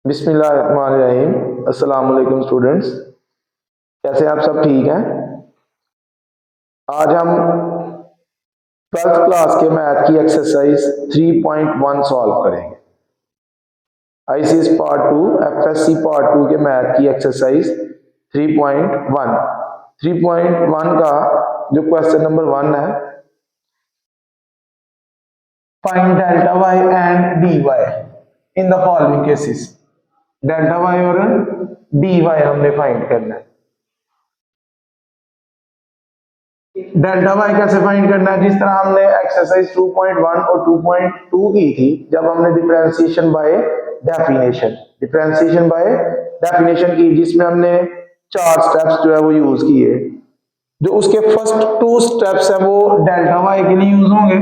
बिस्मिल्लाहिर्रहमानिर्रहीम। अस्सलाम वालेकुम स्टूडेंट्स, कैसे आप सब ठीक हैं। आज हम 12th क्लास के मैथ की एक्सरसाइज 3.1 सॉल्व करेंगे। आईसीएस पार्ट 2 एफएससी पार्ट 2 के मैथ की एक्सरसाइज 3.1 का जो क्वेश्चन नंबर 1 है, find delta y and d y in the following cases. Delta y और डी वाई हमने फाइंड करना है। डेल्टा वाई कैसे फाइंड करना है? जिस तरह हमने एक्सरसाइज 2.1 और 2.2 की थी, जब हमने डिफरेंशिएशन बाय डेफिनेशन की, जिसमें हमने 4 स्टेप्स जो है वो यूज किए। जो उसके फर्स्ट 2 स्टेप्स है वो डेल्टा वाई के लिए यूज होंगे।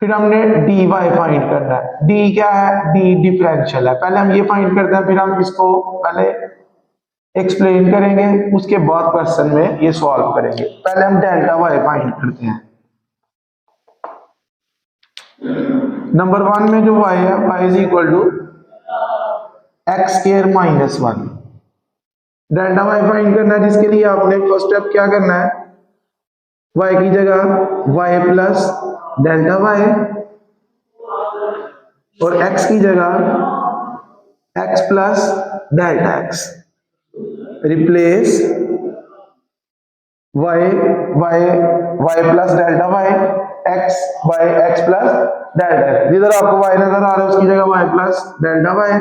फिर हमने डी वाई फाइंड करना है। डी क्या है? डी डिफरेंशियल है। पहले हम ये फाइंड करते हैं, फिर हम इसको पहले एक्सप्लेन करेंगे, उसके बाद क्वेश्चन में ये सॉल्व करेंगे। पहले हम डेल्टा वाई फाइंड करते हैं। नंबर 1 में जो y है, y is equal to x square minus 1। Delta y find करना है, जिसके लिए आपने फर्स्ट स्टेप क्या करना है, y की जगह y प्लस डेल्टा वाई और x की जगह x plus delta x। Replace y plus delta y x by x plus delta x। जिधर आपको y नजर आ रहा है उसकी जगह y प्लस डेल्टा वाई,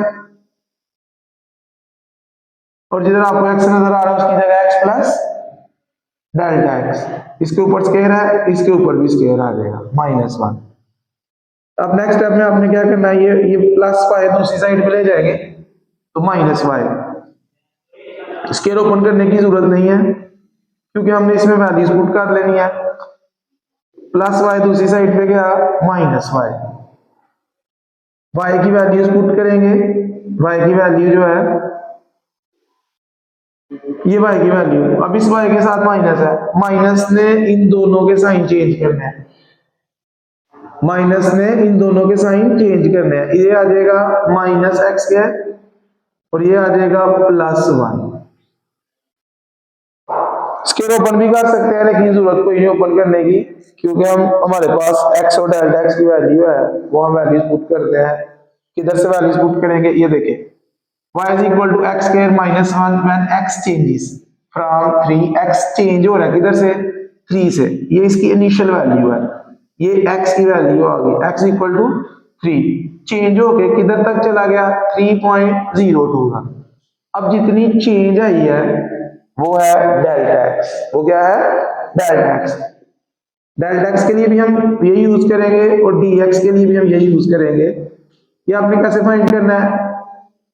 और जिधर आपको x नजर आ रहा है उसकी जगह x प्लस डेल्टा x। इसके ऊपर स्क्वायर है, इसके ऊपर भी स्क्वायर आ जाएगा -1। अब नेक्स्ट स्टेप में आपने क्या करना है, ये प्लस वाई दूसरी साइड पे ले जाएंगे तो -y। स्क्वायर ओपन करने की जरूरत नहीं है क्योंकि हमने इसमें वैल्यूज पुट कर लेनी है। प्लस वाई दूसरी साइड पे गया -y। y की वैल्यूज पुट करेंगे। y की वैल्यू जो है, ये y की वैल्यू, अब इस y के साथ माइनस है, माइनस ने इन दोनों के साइन चेंज करने हैं। ये आ जाएगा -x² और ये आ जाएगा +1। स्क्वायर ओपन भी कर सकते हैं, लेकिन जरूरत कोई नहीं ओपन करने की, क्योंकि हमारे पास x और डेल्टा x की वैल्यू है, वो हम वैल्यूज पुट करते हैं। किधर से वैल्यूज पुट करेंगे, ये देखिए, y is equal to x square minus 1 when x changes from 3। x change हो रहा है किधर से? 3 से। ये इसकी इनिशियल वैल्यू है, ये x की वैल्यू आ गई x इक्वल टू 3। चेंज होके किधर तक चला गया? 3.02 का। अब जितनी चेंज आई है वो है डेल्टा x। वो क्या है? Delta x। डेल्टा x के लिए भी हम यही यूज करेंगे और dx के लिए भी हम यही यूज करेंगे। ये आपने कैसे फाइंड करना है?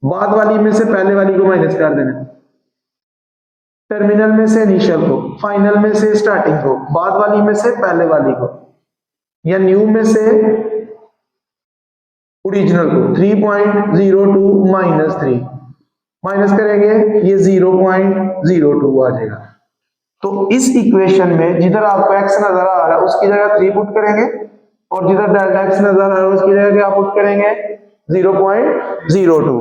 बाद वाली में से पहले वाली को माइनस कर देना, टर्मिनल में से इनिशियल को, फाइनल में से स्टार्टिंग को, बाद वाली में से पहले वाली को, या न्यू में से ओरिजिनल को। 3.02 -3 माइनस करेंगे, ये 0.02 आ जाएगा। तो इस इक्वेशन में जिधर आपको x नजर आ रहा है उसकी जगह 3 पुट करेंगे, और जिधर डेल्टा x नजर आ रहा है उसकी जगह क्या पुट करेंगे? 0.02।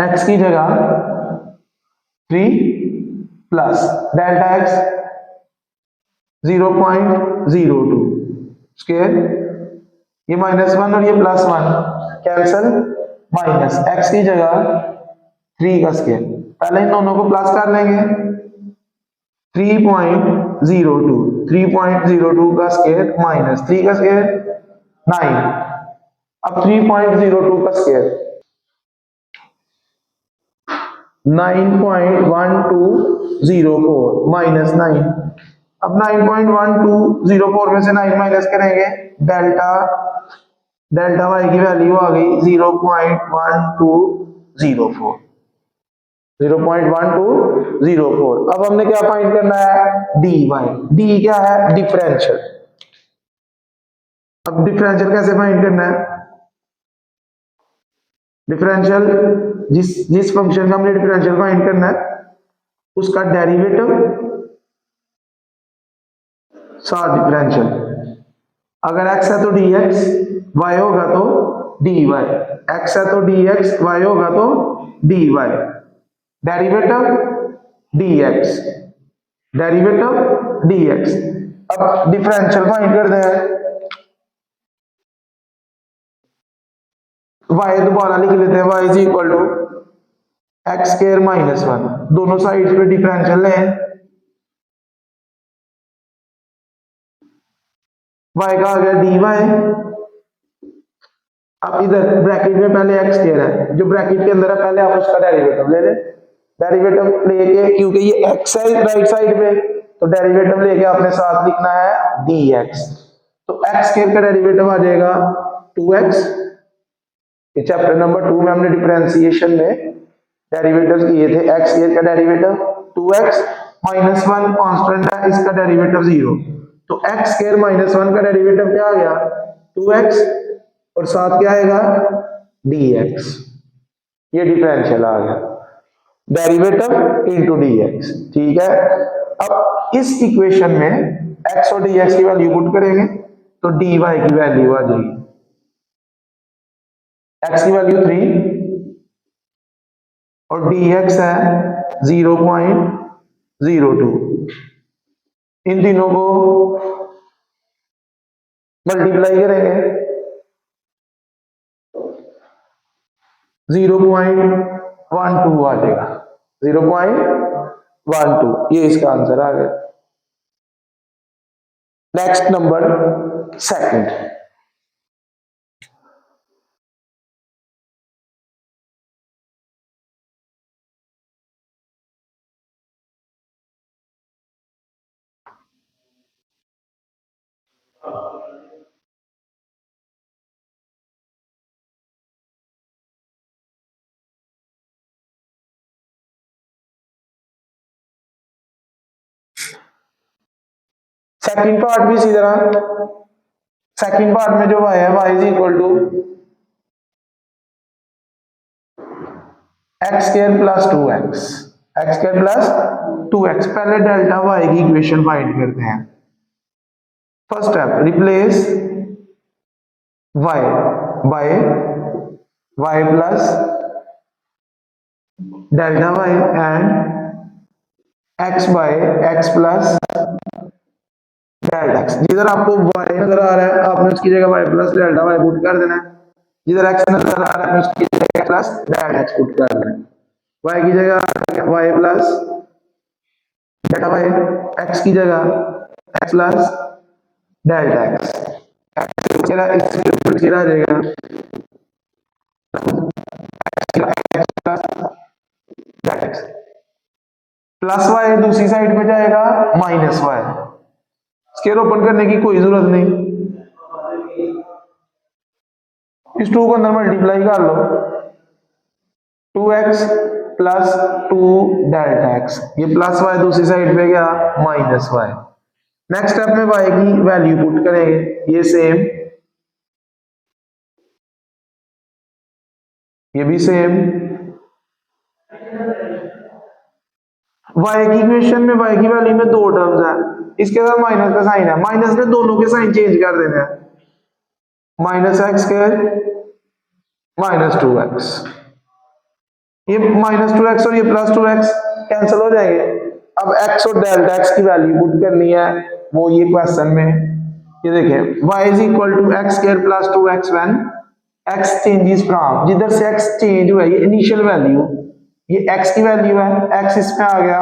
x की जगह 3 प्लस डेल्टा x 0.02 स्क्वायर, ये -1 और ये +1 कैंसल, माइनस x की जगह 3 का स्क्वायर। पहले इन दोनों को प्लस कर लेंगे, 3.02 का स्क्वायर माइनस 3 का स्क्वायर 9। अब 3.02 का स्क्वायर 9.1204 -9। अब 9.1204 में से 9 माइनस करेंगे, डेल्टा वाई की वैल्यू आ गई 0.1204। अब हमने क्या फाइंड करना है? D Y. डी क्या है? डिफरेंशियल। अब डिफरेंशियल कैसे फाइंड करना है? डिफरेंशियल जिस फंक्शन का हमने डिफरेंशियल फाइंड करना है उसका डेरिवेटिव साथ डिफरेंशियल। अगर x है तो dx, y होगा तो डी वाई, एक्स है तो डी एक्स, वाई होगा तो d y, derivative d x, derivative d x. अब डिफरेंशियल फाइंड करते हैं, y दोबारा लिख लेते हैं, y is equal to x square minus one, दोनों साइड पे डिफरेंशियल लें, y का आ गया dy, अब इधर ब्रैकेट में पहले एक्स स्क्वायर है, जो ब्रैकेट के अंदर है पहले आप उसका डेरिवेटिव ले लें, डेरिवेटिव लेके क्योंकि ये x है राइट साइड पे, तो डेरिवेटिव लेके आपने साथ लिखना है dx, तो एक्स स्क्वायर का डेरिवेटिव आ जाएगा 2x। ये चैप्टर नंबर 2 में हमने डिफरेंशिएशन में डेरिवेटिव्स किए थे, एक्स स्क्वायर का derivative 2x minus one constant है, इसका डेरिवेटिव 0, तो एक्स स्क्वायर माइनस वन का डेरिवेटिव क्या आ गया 2x, और साथ क्या आएगा dx, ये डिफरेंशियल आ गया, डेरिवेटिव इनटू dx, ठीक है। अब इस इक्वेशन में x और dx की वैल्यू पुट करेंगे तो dy की वैल्यू आ जाएगी, x की वैल्यू 3 और dx है 0.02, इन तीनों को मल्टीप्लाई करेंगे 0.12 आ जाएगा, 0.12, ये इसका आंसर आ गया। Next number second, second part भी इसी तरह, सेकंड पार्ट में जो y है y is equal to x square plus 2x, x square plus 2x, पहले डेल्टा y की इक्वेशन फाइंड करते हैं। First step, replace y by y plus delta y and x by x plus delta x, जिधर आपको y नजर आ रहा है आपने उसकी जगह y plus delta y put कर देना है, जिधर x नजर आ रहा है आपने उसकी जगह प्लस डेल्टा x पुट कर देना है, y की जगह y plus delta y, x की जगह x प्लस डेल्टा x, चला इसके आ जाएगा प्लस y, दूसरी साइड पे जाएगा माइनस y, स्क्वायर ओपन करने की कोई जरूरत नहीं, इस 2 को अंदर मल्टीप्लाई कर लो, 2x प्लस 2 डेल्टा x, ये प्लस y दूसरी साइड पे गया माइनस y। नेक्स्ट स्टेप में y की वैल्यू पुट करेंगे, ये सेम, ये भी सेम, y की इक्वेशन में y की वैल्यू में 2 टर्म्स है, इसके साथ माइनस का साइन है, माइनस में दोनों के साइन चेंज कर देने हैं, minus x square minus 2x, ये माइनस 2x और ये प्लस 2x कैंसिल हो जाएंगे। अब x और डेल्टा x की वैल्यू पुट करनी है, वो ये क्वेश्चन में, ये देखें y is equal to x square plus 2x when x changes from, जिधर से x चेंज हुआ है ये इनिशियल वैल्यू, ये x की वैल्यू है, x इसमें आ गया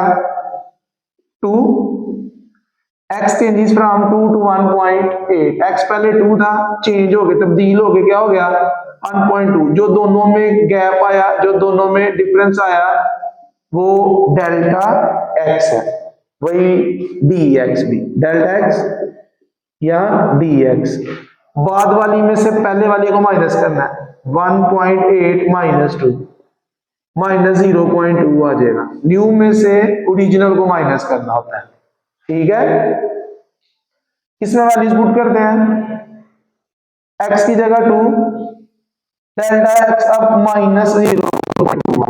2, x changes from 2 to 1.8, x पहले 2 था, चेंज हो गया, तब्दील हो गया, क्या हो गया 1.2, जो दोनों में गैप आया, जो दोनों में डिफरेंस आया वो डेल्टा x है, वही dx भी, डेल्टा x या dx, बाद वाली में से पहले वाली को माइनस करना है, 1.8 माइनस 2 माइनस 0.2 आ जाएगा, न्यू में से ओरिजिनल को माइनस करना होता है, ठीक है। इसमें वैल्यूज पुट करते हैं, x की जगह 2, डेल्टा x अब minus 0.2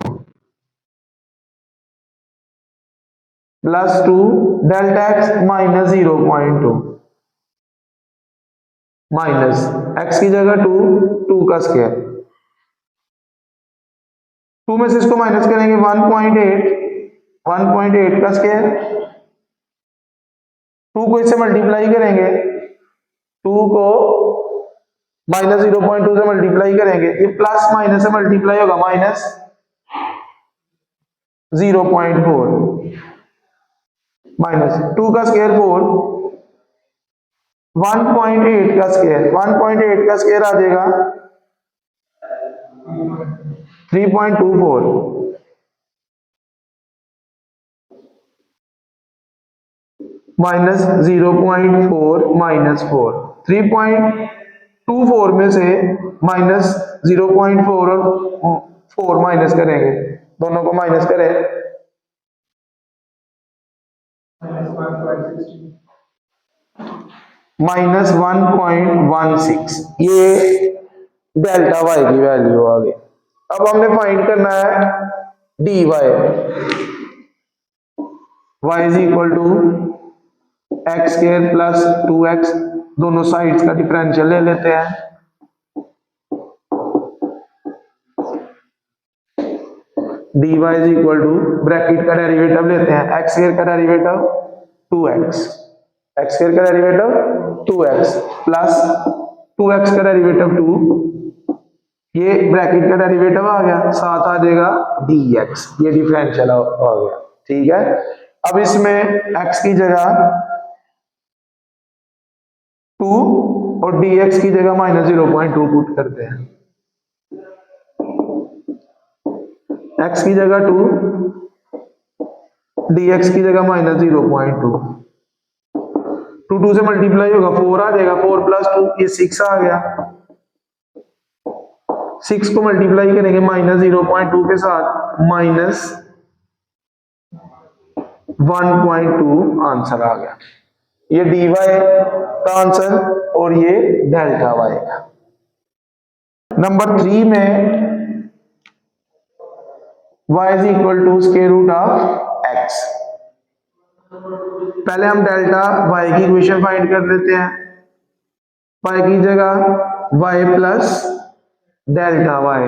plus 2 delta x minus 0.2, minus x की जगह 2, 2 का स्क्वायर, 2 में से इसको माइनस करेंगे 1.8, 1.8 का स्क्वायर, 2 को इससे मल्टीप्लाई करेंगे, 2 को माइनस 0.2 से मल्टीप्लाई करेंगे, ये प्लस माइनस से मल्टीप्लाई होगा, माइनस 0.4 माइनस 2 का स्क्वायर 4, 1.8 का स्क्वायर, 1.8 का स्क्वायर आ जाएगा 3.24 माइनस 0.4 माइनस 4, 3.24 में से माइनस 0.4 और 4 माइनस करेंगे, दोनों को माइनस करें, माइनस 1.16, ये डेल्टा वाई की वैल्यू आ गई। अब हमने फाइंड करना है d y, y is equal to x square plus 2x, दोनों साइड्स का डिफरेंशियल ले लेते हैं, d y is equal to bracket का डेरिवेटिव लेते हैं, एक्स स्क्वायर का डेरिवेटिव 2x, एक्स स्क्वायर का डेरिवेटिव 2x प्लस 2x का डेरिवेटिव 2, ये ब्रैकेट का डेरिवेटिव आ गया, साथ आ जाएगा dx, ये डिफरेंशियल आ गया, ठीक है। अब इसमें x की जगह 2 और dx की जगह माइनस 0.2 पुट करते हैं, x की जगह 2, dx की जगह माइनस 0.2, 2 से मल्टीप्लाई होगा 4 आ जाएगा, 4 प्लस 2 ये 6 आ गया, 6 को मल्टीप्लाई करेंगे माइनस 0.2 के साथ, माइनस 1.2 आंसर आ गया, ये dy का आंसर और ये डेल्टा y का। नंबर 3 में y is equal to square root of x, पहले हम डेल्टा y की इक्वेशन फाइंड कर लेते हैं, y की जगह y प्लस डेल्टा y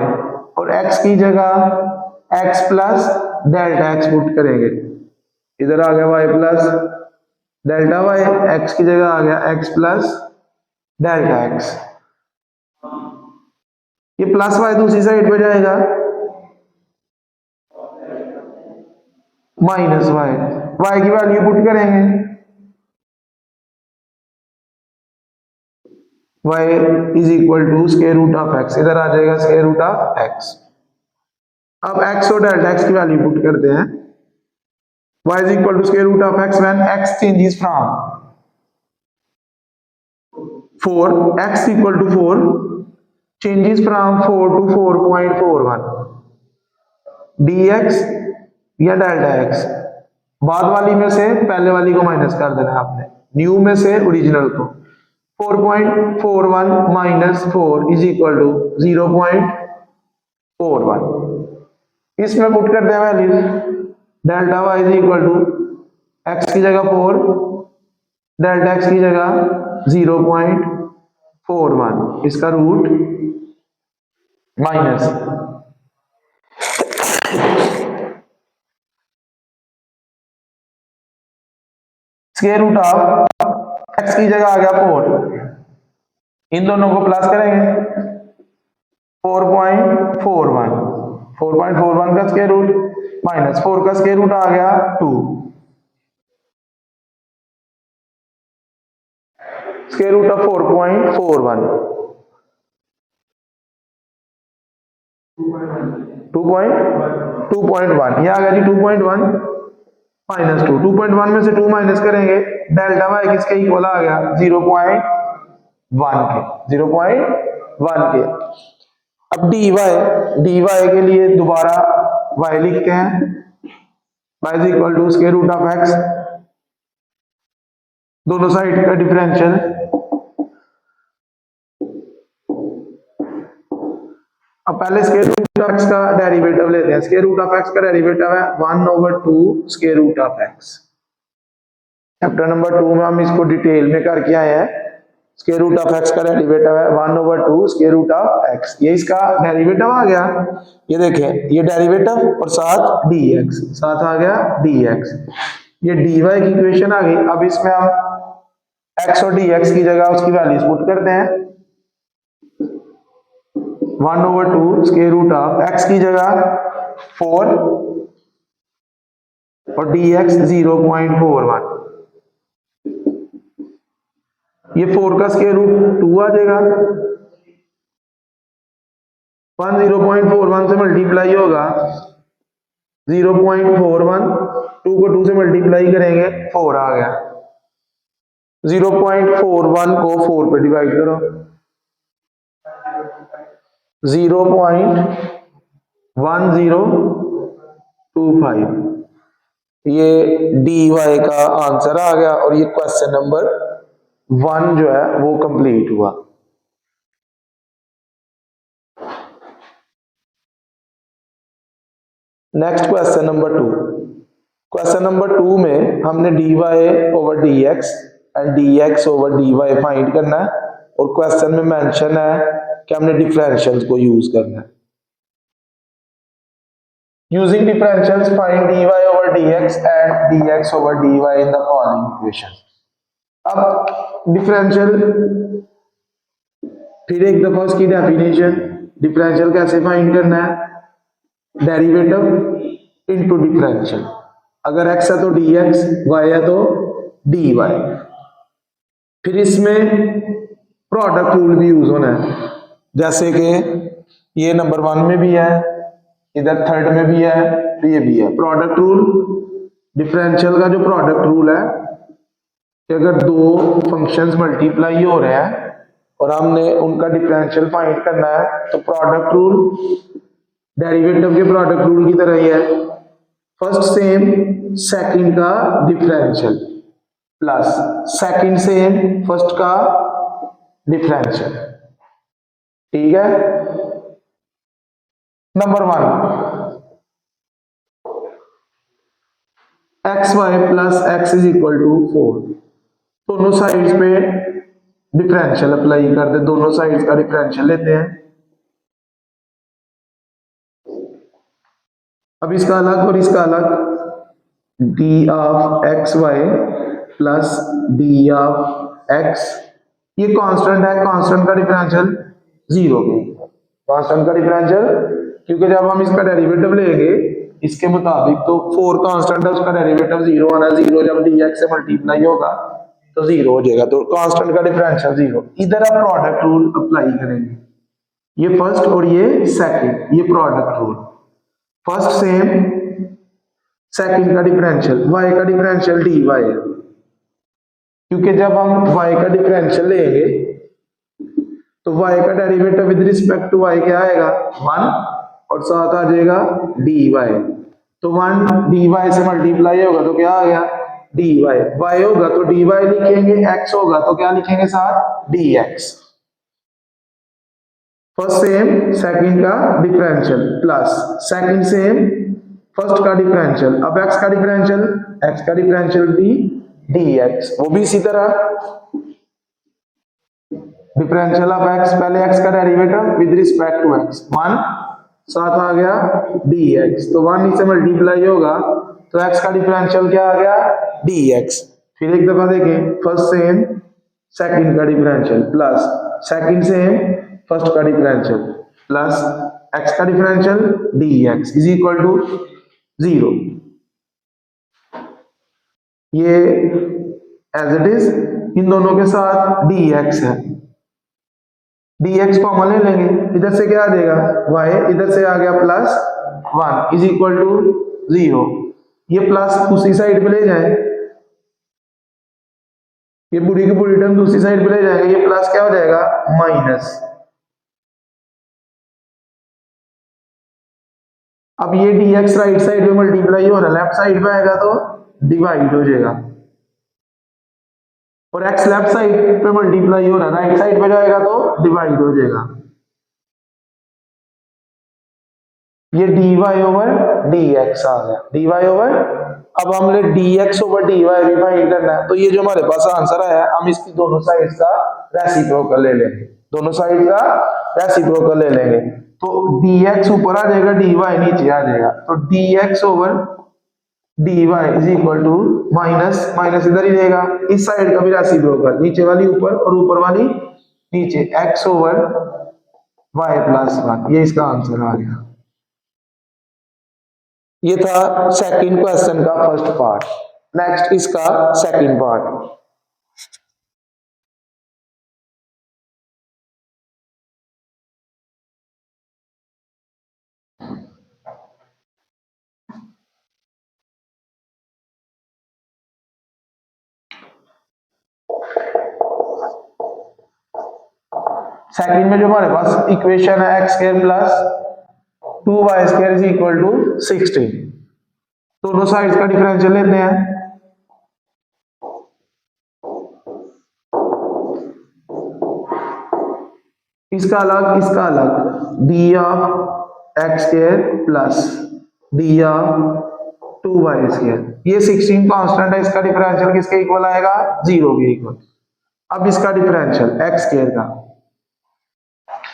और x की जगह x plus delta x put करेंगे, इधर आ गया y plus delta y, x की जगह आ गया x प्लस डेल्टा x, ये प्लस y दूसरी साइड पे जाएगा, माइनस y की वैल्यू पुट करेंगे, y is equal to square root of x, इधर आ जाएगा स्क्वायर रूट ऑफ x। अब x और डेल्टा x की वैल्यू पुट करते हैं, y is equal to square root of x when x changes from 4, x equal to 4 changes from 4 to 4.41, dx या delta x, बाद वाली में से पहले वाली को माइनस कर देना है आपने, न्यू में से ओरिजिनल को, 4.41 माइनस 4 इज इक्वल टू 0.41, इसमें पुट करते हैं value, delta y is equal to x की जगह 4, डेल्टा x की जगह 0.41, इसका root minus, square root of x की जगह आ गया 4, इन दोनों को प्लस करेंगे, 4.41 का स्क्वायर रूट माइनस 4 का स्क्वायर रूट आ गया 2, स्क्वायर रूट ऑफ 4.41 2.1, ये आ गया जी 2.1 माइनस 2, 2.1 में से 2 माइनस करेंगे, डेल्टा y किसके इक्वल आ गया 0.1 के। अब dy के लिए दोबारा y लिखते हैं, y is equal to square root of x, दोनों साइड का डिफरेंशियल, अब पहले स्क्वायर रूट ऑफ x का डेरिवेटिव लेते हैं, स्क्वायर रूट ऑफ x का डेरिवेटिव है 1/2 square root of x, chapter number 2 में हम इसको डिटेल में करके आए हैं, स्क्वायर रूट ऑफ एक्स का डेरिवेटिव है 1/2 स्क्वायर रूट ऑफ एक्स, ये इसका डेरिवेटिव आ गया। ये देखें ये डेरिवेटिव और साथ dx, साथ आ गया dx, ये dy की इक्वेशन आ गई। अब इसमें हम x और dx की जगह उसकी वैल्यूज पुट करते हैं। 1/2 स्क्वायर रूट ऑफ x की जगह 4 और dx 0.41, ये 4 का स्क्वायर रूट 2 आ जाएगा, 1 0.41 से मल्टीप्लाई होगा 0.41, 2 को 2 से मल्टीप्लाई करेंगे 4 आ गया। 0.41 को 4 पे डिवाइड करो, 0.1025, ये dy का आंसर आ गया और ये क्वेश्चन नंबर 1 जो है वो कंप्लीट हुआ। Next question number 2। Question number 2 में हमने dy over dx and dx over dy find करना है और क्वेश्चन में मेंशन है कि हमने डिफरेंशियल्स को यूज करना है। Using differentials find dy over dx and dx over dy in the following equation. अब डिफरेंशियल, फिर एक दफा उसकी डेफिनेशन, डिफरेंशियल कैसे फाइंड करना है, डेरिवेटिव इनटू डिफरेंशियल, अगर x है तो dx, y है तो dy। फिर इसमें प्रोडक्ट रूल भी यूज होना है, जैसे कि ये नंबर 1 में भी है, इधर थर्ड में भी है, तो ये भी है प्रोडक्ट रूल। डिफरेंशियल का जो प्रोडक्ट रूल है कि अगर दो फंक्शंस मल्टीप्लाई हो रहे हैं और हमने उनका डिफरेंशियल फाइंड करना है तो प्रोडक्ट रूल डेरिवेटिव के प्रोडक्ट रूल की तरह ही है, फर्स्ट सेम सेकंड का differential plus second same first का डिफरेंशियल। ठीक है, number 1 xy plus x is equal to 4, दोनों साइड्स पे डिफरेंशियल अप्लाई करते, दोनों साइड्स का डिफरेंशियल लेते हैं। अब इसका अलग और इसका अलग, d of xy plus d of x, ये कांस्टेंट है, कांस्टेंट का डिफरेंशियल 0, कांस्टेंट का डिफरेंशियल, क्योंकि जब हम इसका डेरिवेटिव लेंगे इसके मुताबिक तो 4 कांस्टेंट है, उसका डेरिवेटिव 0 आना, 0 जब dx से मल्टीप्लाई होगा तो 0 हो जाएगा, तो कांस्टेंट का डिफरेंशियल 0। इधर आप प्रोडक्ट रूल अप्लाई करेंगे, ये फर्स्ट और ये सेकंड, ये product rule, first same second का डिफरेंशियल, y का डिफरेंशियल dy है, क्योंकि जब हम y का डिफरेंशियल लेंगे तो y का derivative with respect to y क्या आएगा 1 और साथ आ जाएगा dy, तो 1 dy से मल्टीप्लाई होगा तो क्या आ गया dy, y होगा तो dy लिखेंगे, x होगा तो क्या लिखेंगे साथ dx। फर्स्ट सेम सेकंड का differential plus second same first का डिफरेंशियल, अब x का डिफरेंशियल भी dx, वो भी इसी तरह डिफरेंशियल ऑफ x, पहले x का derivative with respect to x 1, साथ आ गया dx, तो 1 से मल्टीप्लाई होगा तो x का डिफरेंशियल क्या आ गया dx। फिर एक दफा देखें, फर्स्ट सेम सेकंड का differential plus second same first का डिफरेंशियल प्लस x का differential dx is equal to 0। ये एज इट इज, इन दोनों के साथ dx है, dx कॉमन ले लेंगे, इधर से क्या आ जाएगा y, इधर से आ गया प्लस 1 इज इक्वल टू 0, ये प्लस दूसरी साइड पे ले जाए, ये पूरी की पूरी टर्म दूसरी साइड पे ले जाएंगे, ये प्लस क्या हो जाएगा माइनस। अब ये dx राइट साइड में मल्टीप्लाई हो रहा है, लेफ्ट साइड पे आएगा तो डिवाइड हो जाएगा, और x लेफ्ट साइड पे मल्टीप्लाई हो रहा है, राइट साइड पे जाएगा तो डिवाइड हो जाएगा। ये dy ओवर dx आ गया, dy ओवर अब हमने dx ओवर dy भी फाइंड करना है, तो ये जो हमारे पास आंसर आया है, हम इसकी दोनों साइड्स का रेसिप्रोकल ले लेंगे, दोनों साइड का रेसिप्रोकल ले लेंगे। तो dx ऊपर आ जाएगा, dy नीचे आ जाएगा, तो dx over dy is equal to minus minus इधर ही रहेगा, इस साइड का भी रेसिप्रोकल, नीचे वाली ऊपर और ऊपर वाली नीचे, x ओवर y प्लस 1, ये इसका आंसर आ गया। ये था सेकंड क्वेश्चन का फर्स्ट पार्ट। नेक्स्ट इसका सेकंड पार्ट। सेकंड में जो हमारे पास इक्वेशन है x square plus 2y square is equal to 16, दोनों साइड्स का डिफरेंशियल लेते हैं। इसका अलग d of x square plus d of 2y square, ये 16 कांस्टेंट है, इसका डिफरेंशियल किसके इक्वल आएगा, 0 के इक्वल। अब इसका डिफरेंशियल एक्स स्क्वायर का,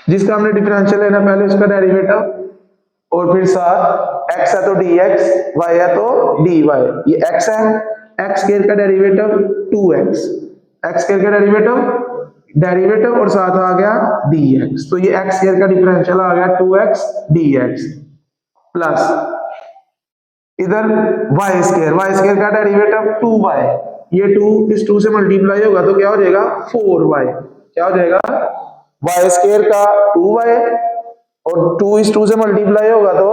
जिसका हमने डिफरेंशियल लेना, पहले उसका डेरिवेटिव और फिर साथ x है तो dx, y है तो dy, ये x है, x स्क्वायर का डेरिवेटिव 2x, x स्क्वायर का डेरिवेटिव और साथ आ गया dx, तो ये x स्क्वायर का डिफरेंशियल आ गया 2x dx प्लस इधर y स्क्वायर का डेरिवेटिव 2y, ये 2 इस 2 से मल्टीप्लाई होगा तो क्या हो जाएगा 4y, क्या हो जाएगा y स्क्वायर का 2y और 2 इस 2 से मल्टीप्लाई होगा तो,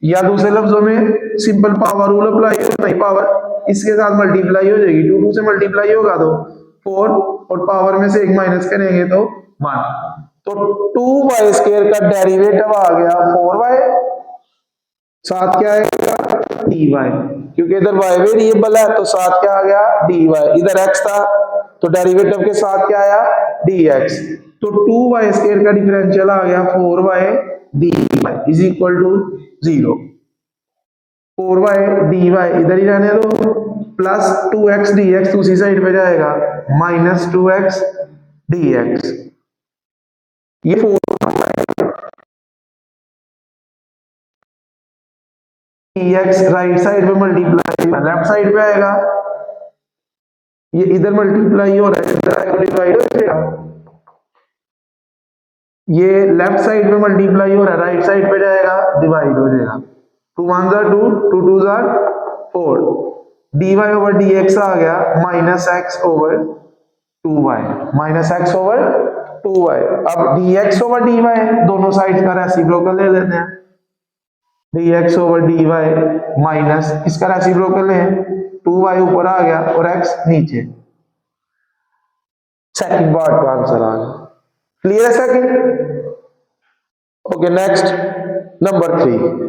या दूसरे लफ्जों में सिंपल पावर रूल अप्लाई होता है, पावर इसके साथ मल्टीप्लाई हो जाएगी, 2 2 से मल्टीप्लाई होगा तो 4 और पावर में से एक माइनस करेंगे तो 1, तो 2y स्क्वायर का डेरिवेटिव आ गया 4y, साथ क्या आएगा dy, क्योंकि इधर y वेरिएबल है तो साथ क्या आ गया dy, इधर x था तो डेरिवेटिव के साथ क्या आया dx, तो 2y स्क्वायर का डिफरेंशियल आ गया 4y dy is equal to 0, 4y dy इधर ही रहने दो, प्लस 2x dx दूसरी साइड पे जाएगा, माइनस 2x dx, ये 4 dx राइट साइड पे मल्टीप्लाई लेफ्ट साइड पे आएगा, ये इधर मल्टीप्लाई हो रहा है, इधर आएगा डिवाइड हो जाएगा, ये लेफ्ट साइड पे मल्टीप्लाई हो रहा है, राइट साइड पे जाएगा डिवाइड हो जाएगा, 2 1 जार 2, 2 2 जार 4, dy ओवर dx आ गया minus x over 2y, minus x over 2y। अब dx ओवर dy दोनों साइड का रेसिप्रोकल ले लेते हैं, dx ओवर dy माइनस इसका रेसिप्रोकल ले, 2y ऊपर आ गया और x नीचे, सेकंड पार्ट का आंसर आ गया। क्लियर है second? Okay, next number 3।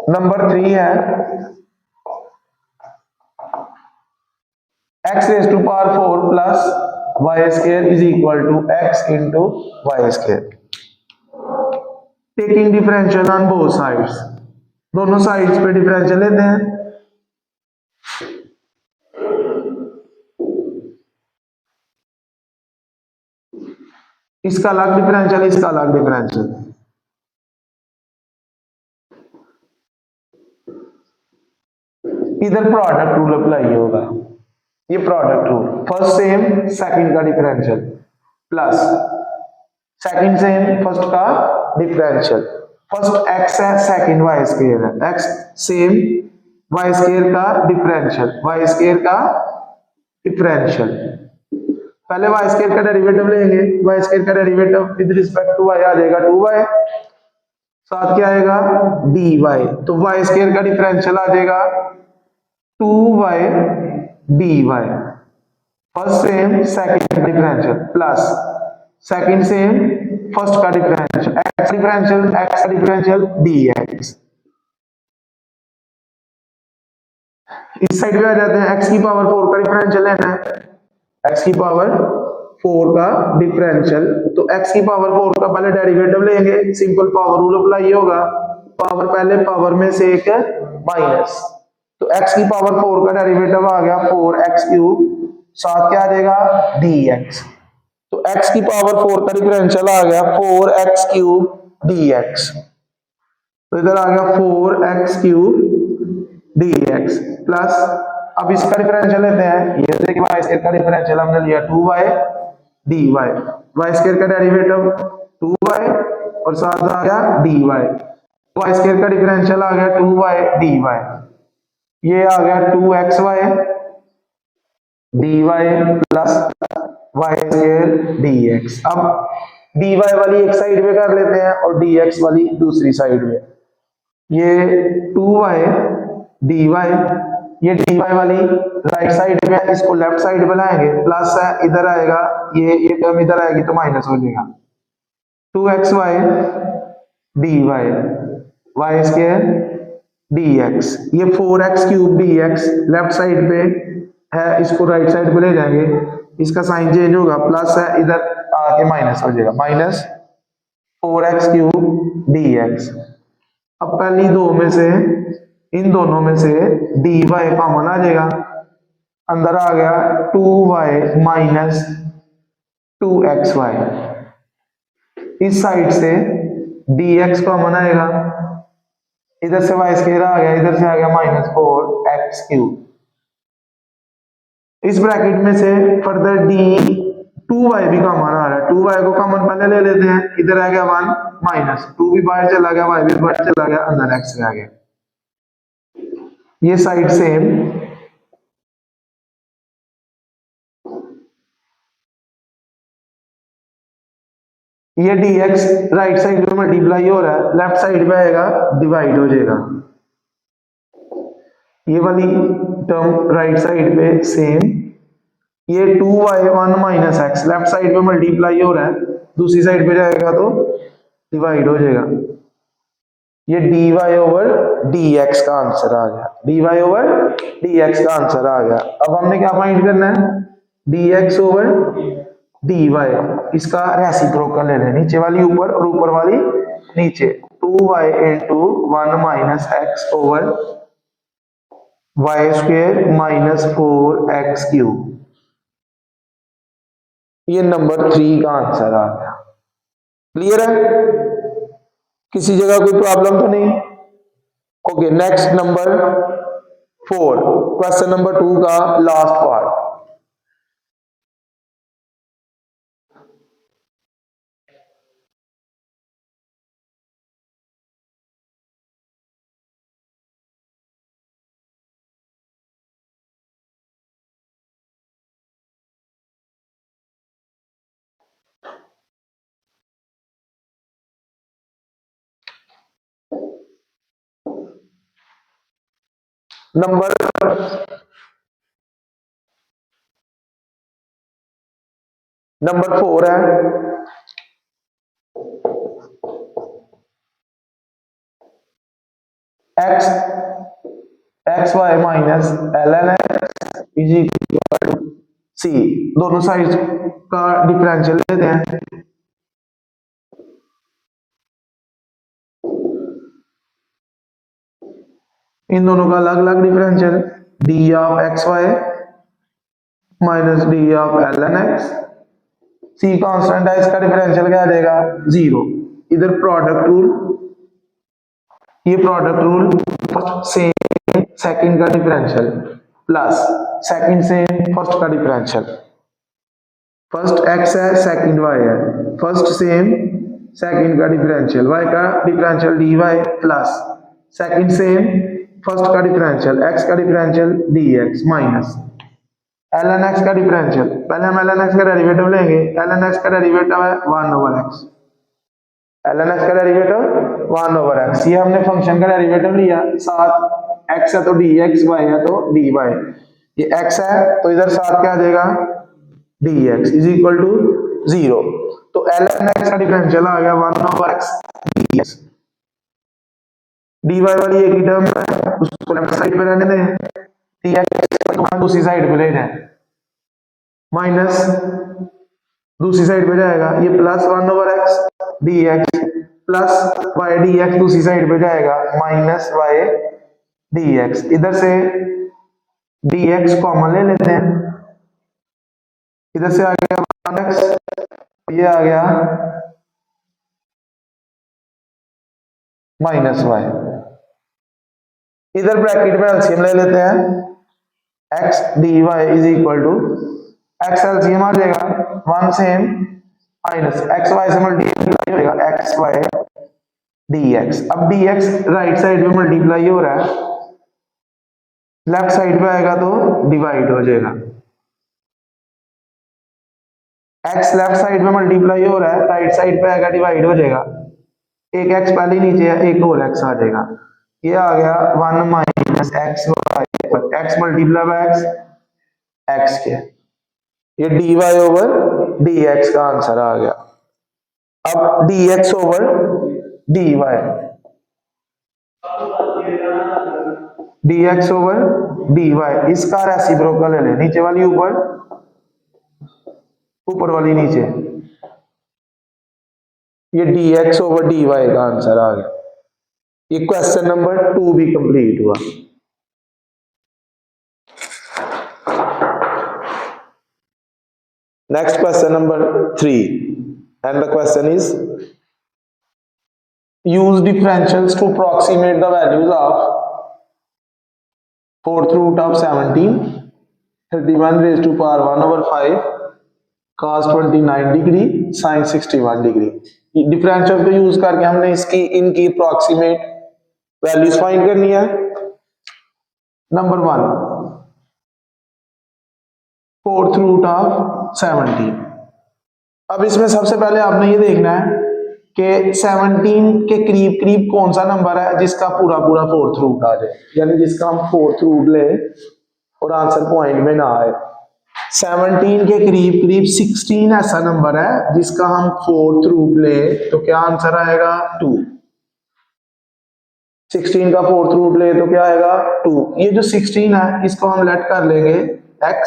Number 3 है x raise to power 4 plus y square is equal to x into y square, taking differential on both sides, दोनों साइड्स पे डिफरेंशियल लेते हैं। इसका अलग डिफरेंशियल, इसका अलग डिफरेंशियल, इधर प्रोडक्ट रूल अप्लाई होगा, ये product rule, first same second का differential plus second same first का डिफरेंशियल, फर्स्ट x है सेकंड y स्क्वायर है, x सेम y स्क्वायर का डिफरेंशियल, y स्क्वायर का डिफरेंशियल, पहले y स्क्वायर का डेरिवेटिव लेंगे, y स्क्वायर का derivative with respect to y आ जाएगा 2y, साथ क्या आएगा dy, तो y स्क्वायर का डिफरेंशियल आ जाएगा 2y dy, first same second differential plus second same first का डिफरेंशियल, x का डिफरेंशियल dx, इस साइड पे आ जाते हैं, x की पावर 4 का डिफरेंशियल लेना है, x की पावर 4 का डिफरेंशियल। तो x की पावर 4 का पहले डेरिवेटिव लेंगे, सिंपल पावर रूल अप्लाई होगा, पावर पहले पावर में से एक माइनस, तो x की पावर 4 का डेरिवेटिव आ गया 4x क्यूब, साथ क्या आ जाएगा dx, तो x की पावर 4 का डिफरेंशियल आ गया 4x क्यूब dx, तो इधर आ गया 4x क्यूब dx प्लस, अब इसका डिफरेंशियल लेते हैं, ये देखिए y स्क्वायर का डिफरेंशियल हमने लिया 2y dy, y स्क्वायर का डेरिवेटिव 2y और साथ आ गया dy, y स्क्वायर का डिफरेंशियल आ गया 2y dy, ये आ गया 2xy dy plus y square dx। अब dy वाली एक साइड पे कर लेते हैं और dx वाली दूसरी साइड में, ये 2y dy, ये dy वाली राइट साइड में, इसको लेफ्ट साइड पे लाएंगे, प्लस है इधर आएगा, ये टर्म इधर आएगी तो माइनस हो जाएगा, 2xy dy y square dx, ये 4x cube dx left side पे है, इसको राइट साइड पे ले जाएंगे, इसका साइन चेंज होगा, प्लस है इधर आके माइनस हो जाएगा, माइनस 4x क्यूब dx। अब पहली दो में से, इन दोनों में से dy कॉमन आ जाएगा, अंदर आ गया 2y माइनस 2xy, इस साइड से dx कॉमन आएगा, इधर से y स्क्वायर आ गया, इधर से आ गया माइनस 4x क्यूब, इस ब्रैकेट में से फर्दर d 2y भी कॉमन आ रहा है, 2y को कॉमन पहले ले लेते हैं, इधर आ गया 1 माइनस 2 भी बाहर चला गया, y भी बाहर चला गया, अंदर x आ गया, ये साइड सेम, ये dx राइट साइड में मल्टीप्लाई हो रहा है, लेफ्ट साइड पे आएगा डिवाइड हो जाएगा, ये वाली टर्म राइट साइड पे सेम, ये 2y 1 minus x left side पे मल्टीप्लाई हो रहा है, दूसरी साइड पे जाएगा तो डिवाइड हो जाएगा, ये dy ओवर dx का आंसर आ गया, dy ओवर dx का आंसर आ गया। अब हमने क्या फाइंड करना है, dx ओवर dy, इसका रेसिप्रोकल लेना है, नीचे वाली ऊपर और ऊपर वाली नीचे, 2y into 1 minus x over y square minus 4x cube, ये नंबर 3 का आंसर आ गया। क्लियर है, किसी जगह कोई प्रॉब्लम तो नहीं? Okay, next number 4, question number 2 का लास्ट पार्ट। नंबर 4 है, X Y minus L N X is equal to C, दोनों साइड का डिफरेंशियल लेते हैं, इन दोनों का अलग अलग differential, D of X Y minus D of L N X, C constant है, इसका डिफरेंशियल क्या आ जाएगा 0, इधर प्रोडक्ट रूल, ये product rule first same second का differential plus second same first का डिफरेंशियल, फर्स्ट x है सेकंड y है, फर्स्ट सेम सेकंड का डिफरेंशियल, y का differential dy plus second same first का डिफरेंशियल, x का differential dx minus ln x का differential, पहले हम ln x का डेरिवेटिव लेंगे, ln x का डेरिवेटिव है 1 ओवर x, ln x का डेरिवेटिव 1 ओवर x, ये हमने फंक्शन का डेरिवेटिव लिया, साथ x है तो dx, y है तो dy, ये x है तो इधर साथ क्या आ जाएगा dx इज इक्वल टू 0, तो ln x का डिफरेंशियल आ गया 1 ओवर x dx, dy वाली एक ही टर्म है, उसको लेफ्ट साइड पे रहने दें, ठीक है, दूसरी साइड पे ले जाए, माइनस दूसरी साइड पे जाएगा, ये plus 1/x dx plus y dx दूसरी साइड पे जाएगा, माइनस y dx। इधर से dx कॉमन ले लेते हैं, इधर से आ गया 1x, ये आ गया माइनस y। इधर ब्रैकेट में एलसीएम ले लेते हैं, x dy is equal to x LCM आ जाएगा 1 सेम माइनस एक्स वाई से मल्टीप्लाई होगा एक्स वाई dx। अब dx राइट साइड पे मल्टीप्लाई हो रहा है, लेफ्ट साइड पे आएगा तो डिवाइड हो जाएगा। x लेफ्ट साइड पे मल्टीप्लाई हो रहा है, राइट साइड पे आएगा डिवाइड हो जाएगा, एक x पहले नीचे है, एक और x आ जाएगा, ये आ गया 1 minus x y, x multiply by x के, ये dy ओवर dx का आंसर आ गया। अब dx over dy, dx over dy, इसका रेसिप्रोकल ले ले, नीचे वाली ऊपर, ऊपर वाली नीचे, ये dx ओवर dy का आंसर आ गया। ये क्वेश्चन नंबर 2 भी कंप्लीट हुआ। Next question number 3 and the question is use differentials to approximate the values of fourth root of 17, 31 raised to power 1 over 5, cos 29 degree, sin 61 degree. Differential को use करके हमने इसकी इनकी अप्रोक्सीमेट वैल्यूज फाइंड करनी है। Number 1 fourth root of 17। अब इसमें सबसे पहले आपने ये देखना है कि 17 के करीब करीब कौन सा नंबर है जिसका पूरा पूरा फोर्थ रूट आ जाए, यानी जिसका हम फोर्थ रूट ले और आंसर पॉइंट में ना आए। 17 के करीब करीब 16 ऐसा नंबर है जिसका हम फोर्थ रूट ले तो क्या आंसर आएगा 2। 16 का फोर्थ रूट ले तो क्या आएगा 2। ये जो 16 है इसको हम लेट कर लेंगे x,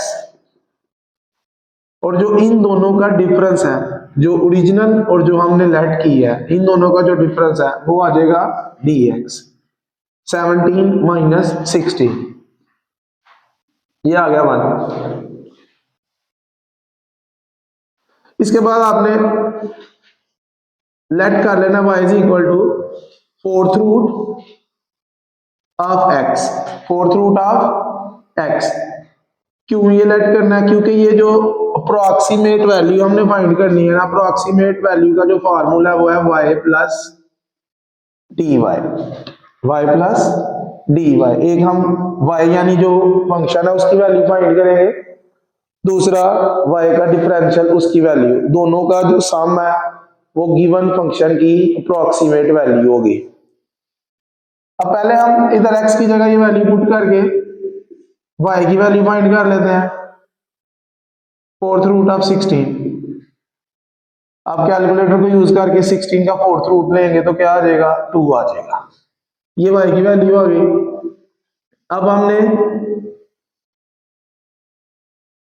और जो इन दोनों का डिफरेंस है, जो ओरिजिनल और जो हमने लेट की है, इन दोनों का जो डिफरेंस है वो आ जाएगा dx। 17 माइनस 16, ये आ गया 1। इसके बाद आपने लेट कर लेना y is equal to fourth root of x, fourth root of x। क्यों ये लेट करना है? क्योंकि ये जो अप्रोक्सीमेट वैल्यू हमने फाइंड करनी है ना, अप्रोक्सीमेट वैल्यू का जो फार्मूला है वो है y plus dy, y plus dy। एक हम y यानी जो फंक्शन है उसकी वैल्यू फाइंड करेंगे, दूसरा y का डिफरेंशियल उसकी वैल्यू, दोनों का जो सम है वो गिवन फंक्शन की अप्रोक्सीमेट वैल्यू होगी। अब पहले हम इधर x की जगह ये वैल्यू पुट करके y की वैल्यू फाइंड कर लेते हैं, फोर्थ रूट ऑफ 16। अब कैलकुलेटर को यूज करके 16 का फोर्थ रूट लेंगे तो क्या आ जाएगा 2 आ जाएगा, ये y की वैल्यू आ गई। अब हमने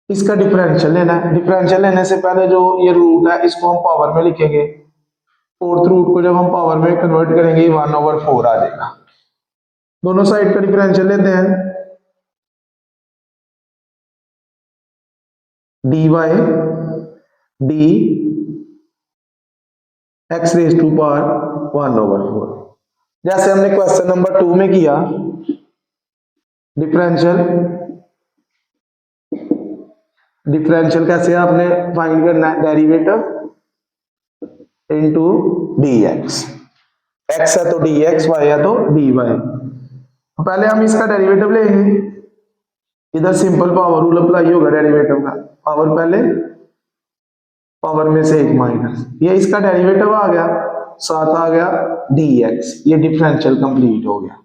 इसका डिफरेंशियल लेना है, डिफरेंशियल लेने से पहले जो ये रूट है इसको हम पावर में लिखेंगे, फोर्थ रूट को जब हम पावर में कन्वर्ट करेंगे 1/4 आ जाएगा। दोनों साइड का डिफरेंशियल लेते हैं, dy d x raise to power 1/4, जैसे हमने क्वेश्चन नंबर 2 में किया। डिफरेंशियल कैसे आपने फाइंड करना है, डेरिवेटिव इनटू dx, x है तो dx, y है तो dy। पहले हम इसका डेरिवेटिव लेंगे, इधर सिंपल पावर रूल अप्लाई होगा डेरिवेटिव का, पावर पहले पावर में से 1 माइनस, ये इसका डेरिवेटिव आ गया, साथ आ गया dx, ये डिफरेंशियल कंप्लीट हो गया।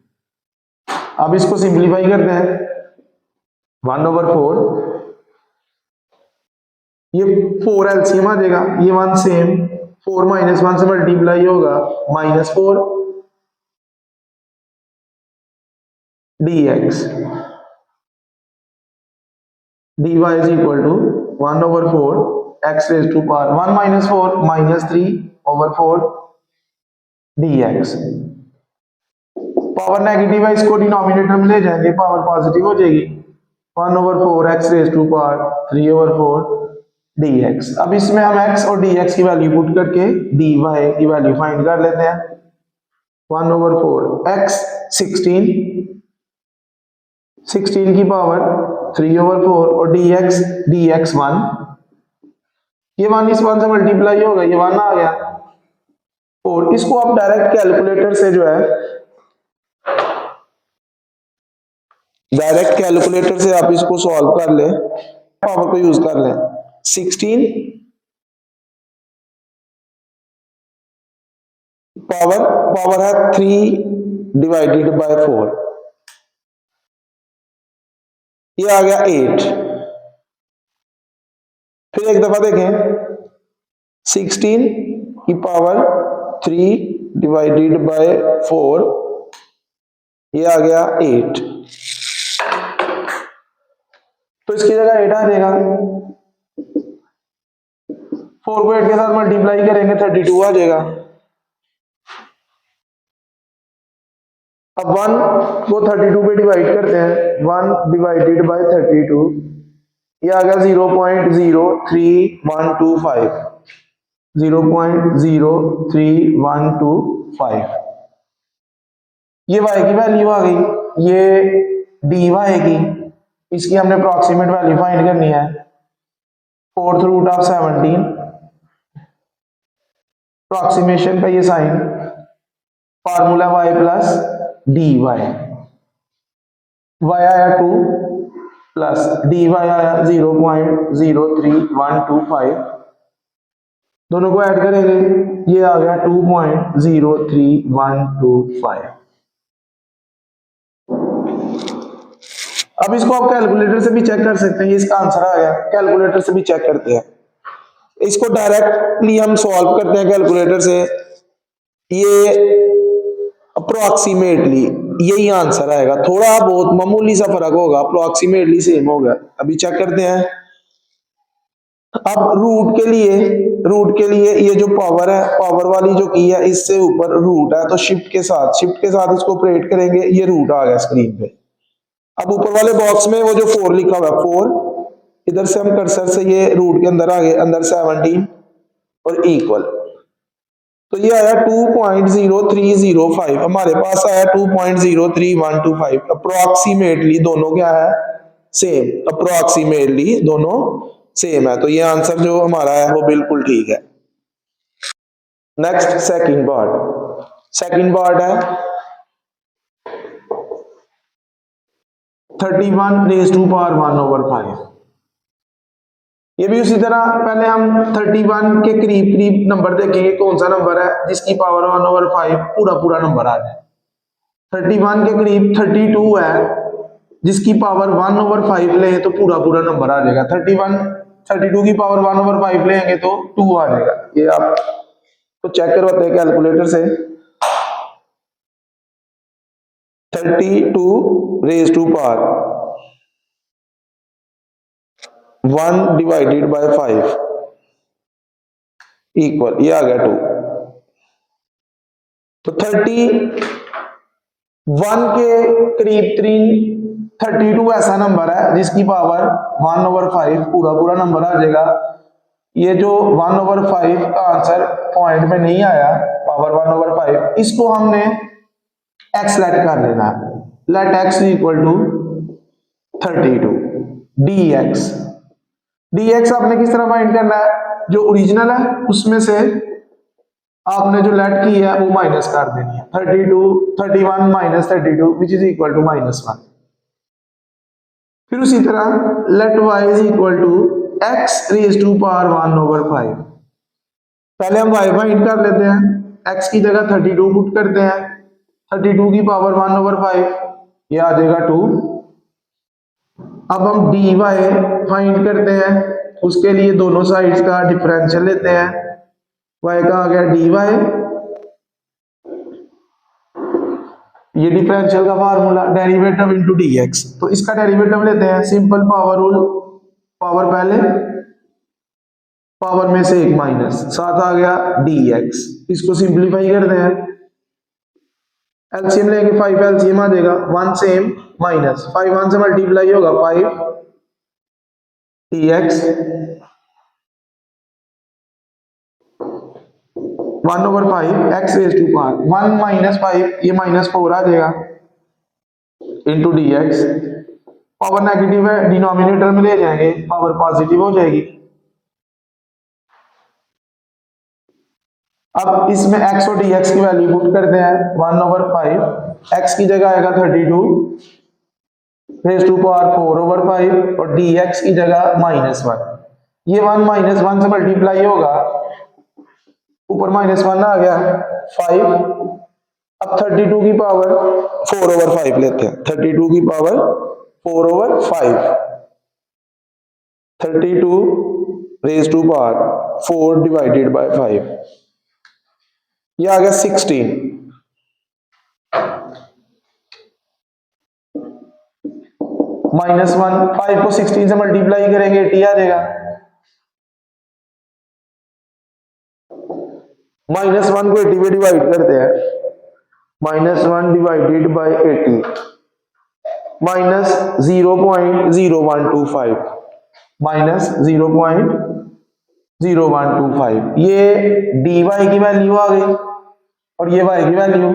अब इसको सिंपलीफाई करते हैं, 1/4, ये 4 एलसीएम आ जाएगा, ये 1 सेम, 4 माइनस 1 से मल्टीप्लाई होगा -4 dx। dy is equal to 1/4 x raise to power 1 minus 4 -3/4 dx। Power negative है, इसको डिनोमिनेटर में ले जाएंगे, पावर पॉजिटिव हो जाएगी, 1/4 x raise to power 3/4 dx। अब इसमें हम x और dx की वैल्यू पुट करके dy की वैल्यू फाइंड कर लेते हैं। 1/4 x 16 की पावर 3/4 और dx 1, ये 1 इस 1 से मल्टीप्लाई होगा, ये 1 आ गया। और इसको आप डायरेक्ट कैलकुलेटर से जो है, डायरेक्ट कैलकुलेटर से आप इसको सॉल्व कर ले, पावर को यूज कर ले। 16 पावर है 3 डिवाइडेड बाय 4, ये आ गया 8। फिर एक दफा देखें, 16 की पावर 3 डिवाइडेड बाय 4, ये आ गया 8। तो इसकी जगह 8 आ जाएगा। 4 को 8 के साथ मल्टीप्लाई करेंगे 32 आ जाएगा। अब 1 को 32 पे डिवाइड करते हैं, 1 डिवाइडेड बाय 32, ये आ गया 0.03125, 0.03125। ये y की वैल्यू आ गई, ये dy की, इसकी हमने अप्रॉक्सीमेट वैल्यू फाइंड करनी है। 4th रूट ऑफ 17, अप्रॉक्सीमेशन का ये sign, formula y plus dy, y आया 2 प्लस dy आया 0.03125, दोनों को ऐड करेंगे, ये आ गया 2.03125। अब इसको आप कैलकुलेटर से भी चेक कर सकते हैं, ये इसका आंसर आ गया, कैलकुलेटर से भी चेक करते हैं। इसको डायरेक्टली हम सॉल्व करते हैं कैलकुलेटर से, ये अप्रोक्सीमेटली यही आंसर आएगा, थोड़ा बहुत मामूली सा फर्क होगा, अप्रोक्सीमेटली सेम होगा। अभी चेक करते हैं। अब रूट के लिए ये जो पावर है, पावर वाली जो की है, इससे ऊपर रूट है, तो शिफ्ट के साथ इसको ऑपरेट करेंगे, ये रूट आ गया स्क्रीन पे। अब ऊपर वाले बॉक्स में वो जो 4 लिखा हुआ है, 4, इधर से हम कर्सर से ये रूट के अंदर आ गए, अंदर 17 और इक्वल, तो ये आया 2.0305, हमारे पास आया 2.03125। अप्रोक्सीमेटली दोनों क्या है, सेम, अप्रोक्सीमेटली दोनों सेम है, तो ये आंसर जो हमारा है वो बिल्कुल ठीक है। नेक्स्ट सेकंड पार्ट है 31 रेज़ टू पावर 1/5। ये भी उसी तरह, पहले हम 31 के करीब नंबर देखेंगे, कौन सा नंबर है जिसकी पावर 1/5 पूरा नंबर आ जाए। 31 के करीब 32 है, जिसकी पावर 1/5 ले तो पूरा नंबर आ जाएगा। 32 की पावर 1/5 लेंगे तो 2 आ जाएगा। ये आप तो चेक करवाते हैं कैलकुलेटर से। 32 raise to power 1 divided by 5 equal, ये आ गया 2। तो 31 के करीब 32 ऐसा नंबर है जिसकी पावर 1/5 पूरा नंबर आ जाएगा। ये जो 1/5 का आंसर पॉइंट में नहीं आया, पावर 1/5, इसको हमने x लेट कर लेना है। Let x equal to 32 dx आपने किस तरह फाइंड करना है, जो ओरिजिनल है उसमें से आपने जो लेट की है वो माइनस कर देनी है। 31 minus 32 which is equal to -1। फिर उसी तरह let y is equal to x raise to power 1/5। पहले हम y फाइंड कर लेते हैं, x की जगह 32 पुट करते हैं, 32 की पावर 1/5, ये आ जाएगा 2। अब हम dy फाइंड करते हैं, उसके लिए दोनों साइड्स का डिफरेंशियल लेते हैं, y का आ गया dy, ये डिफरेंशियल का फार्मूला डेरिवेटिव इनटू dx, तो इसका डेरिवेटिव लेते हैं, सिंपल पावर रूल, पावर पहले, पावर में से एक माइनस, साथ आ गया dx। इसको सिंप्लीफाई करते हैं, एलसीएम लेंगे 5 एलसीएम आ जाएगा 1 सेम माइनस 5 1 से मल्टीप्लाई होगा 5 dx 1/5 x raise to power 1 minus 5 ये माइनस 4 आ जाएगा इंटू dx। पावर नेगेटिव है, डिनोमिनेटर में ले जाएंगे, पावर पॉजिटिव हो जाएगी। अब इसमें x और dx की वैल्यू पुट करते हैं 1/5 x की जगह आएगा 32 रेज टू पावर 4/5 और dx की जगह -1। ये 1 -1 से मल्टीप्लाई होगा, ऊपर -1 आ गया 5। अब 32 की पावर 4/5 लेते हैं, 32 की power 4/5, 32 raise to power 4 divided by 5, ये आ गया 16। -1 5 को 16 से मल्टीप्लाई करेंगे 80 आ जाएगा। -1 को 80 में डिवाइड करते हैं, -1 डिवाइडेड बाय 80 -0.0125 -0.0125। ये dy की वैल्यू आ गई और ये y की वैल्यू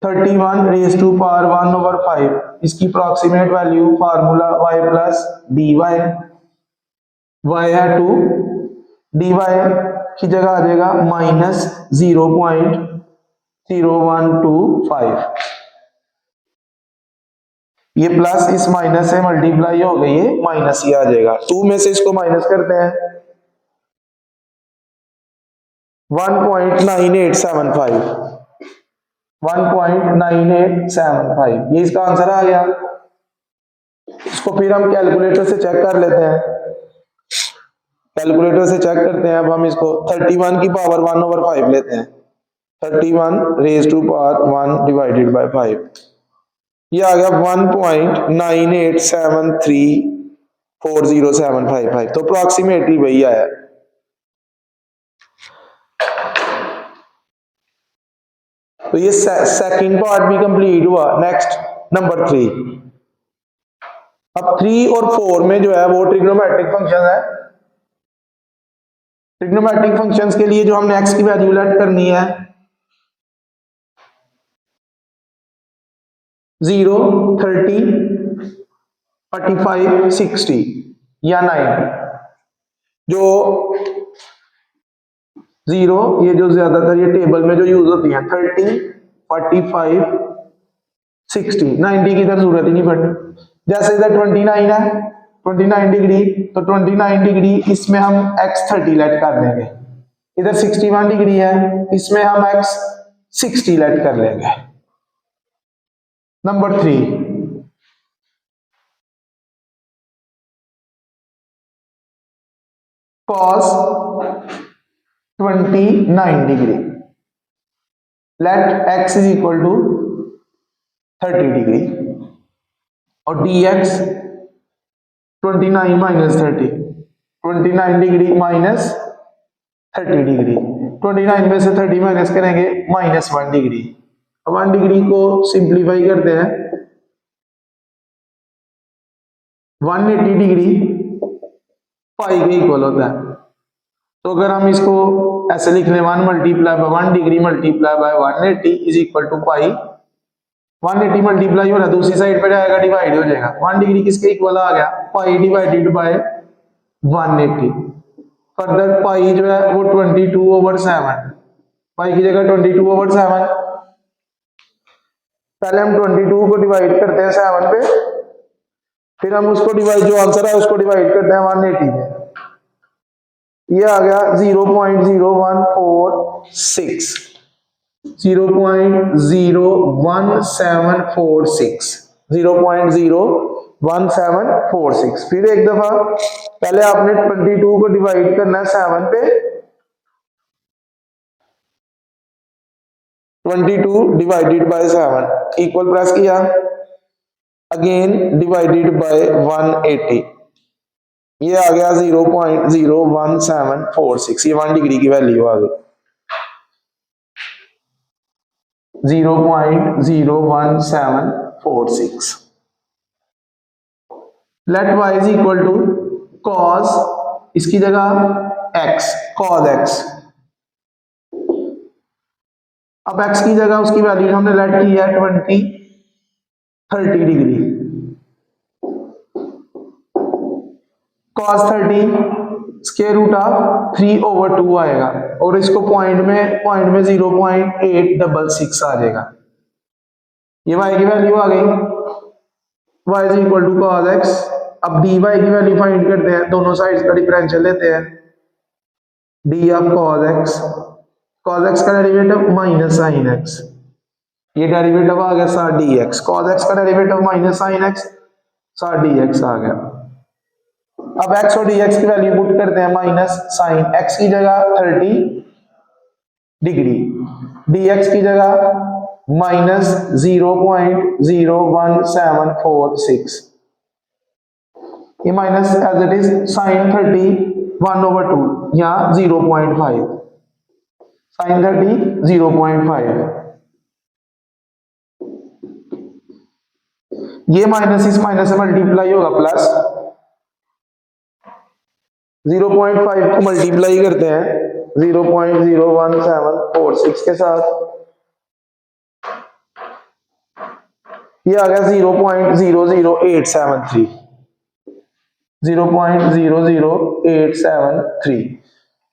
31 रेज टू पावर 1/5। इसकी approximate value formula y plus dy, y है 2, dy की जगह आ जाएगा -0.0125। ये प्लस इस माइनस से मल्टीप्लाई हो गई, ये माइनस ही आ जाएगा। 2 में से इसको माइनस करते हैं 1.9875, 1.9875 ये इसका आंसर आ गया। इसको फिर हम कैलकुलेटर से चेक कर लेते हैं, कैलकुलेटर से चेक करते हैं। अब हम इसको 31 की पावर 1/5 लेते हैं, 31 raise to power 1 divided by 5, ये आ गया 1.98734075। तो अप्रॉक्सीमेटली वही आया। तो ये सेकंड पार्ट भी कंप्लीट हुआ। Next number 3। अब 3 और 4 में जो है वो ट्रिग्नोमेट्रिक फंक्शन है। ट्रिग्नोमेट्रिक फंक्शंस के लिए जो हमने x की वैल्यू लेट करनी है 0, 30, 45, 60 या 90। जो 0 ये जो ज्यादातर ये टेबल में जो यूज होती है 30, 45, 60, 90 की इधर जरूरत ही नहीं पड़नी। जैसे इधर 29 है, 29 डिग्री, तो 29 डिग्री इसमें हम x30 लेट कर लेंगे। इधर 61 डिग्री है, इसमें हम x60 लेट कर लेंगे। Number 3, cos 29 degree, let x is equal to 30 degree और dx 29 minus 30, 29 degree minus 30 degree, 29 में से 30 माइनस करेंगे -1 डिग्री। 1 डिग्री को सिंप्लीफाई करते हैं, 180 डिग्री पाई के इक्वल होता है। तो अगर हम इसको ऐसे लिख लें 1 multiply by 1 degree multiply by 180 is equal to pi. 180 multiply हो रहा है, दूसरी साइड पे जाएगा डिवाइड हो जाएगा। 1 डिग्री किसके इक्वल आ गया, पाई डिवाइडेड बाय 180। फर्दर पाई जो है वो 22/7, पाई की जगह 22/7। पहले हम 22 को डिवाइड करते हैं 7 पे, फिर हम उसको डिवाइड, जो आंसर है उसको डिवाइड करते हैं 180 पे। ये आ गया 0.0146, 0.01746, 0.01746। फिर एक दफा पहले आपने 22 को डिवाइड करना है 7 पे, 22 डिवाइडेड बाय 7 इक्वल प्रेस किया, अगेन डिवाइडेड बाय 180, ये आ गया 0.01746, ये 1 डिग्री की वैल्यू आ गई। 0.01746। Let y is equal to cos, इसकी जगह x, cos x। अब x की जगह उसकी वैल्यू हमने लेट की है 30 degree. cos 30 square root of 3/2 आएगा, और इसको पॉइंट में 0.866 आ जाएगा। ये y की वैल्यू आ गई, y is equal to cos x। अब dy की वैल्यू फाइंड करते हैं, दोनों साइड्स का डिफरेंशियल लेते हैं। d ऑफ cos x का डेरिवेटिव माइनस sin x, ये डेरिवेटिव आ गया साथ dx। cos x का डेरिवेटिव माइनस sin x, साथ dx आ गया। अब x और dx की वैल्यू पुट करते हैं, माइनस sin x की जगह 30 डिग्री, dx की जगह माइनस 0.01746, ये minus as it is sin 30 1/2, यहाँ 0.5, sin 30 0.5, ये माइनस इस माइनस से मल्टीप्लाई होगा प्लस 0.5 को मल्टीप्लाई करते हैं 0.01746 के साथ, ये आ गया 0.00873, 0.00873।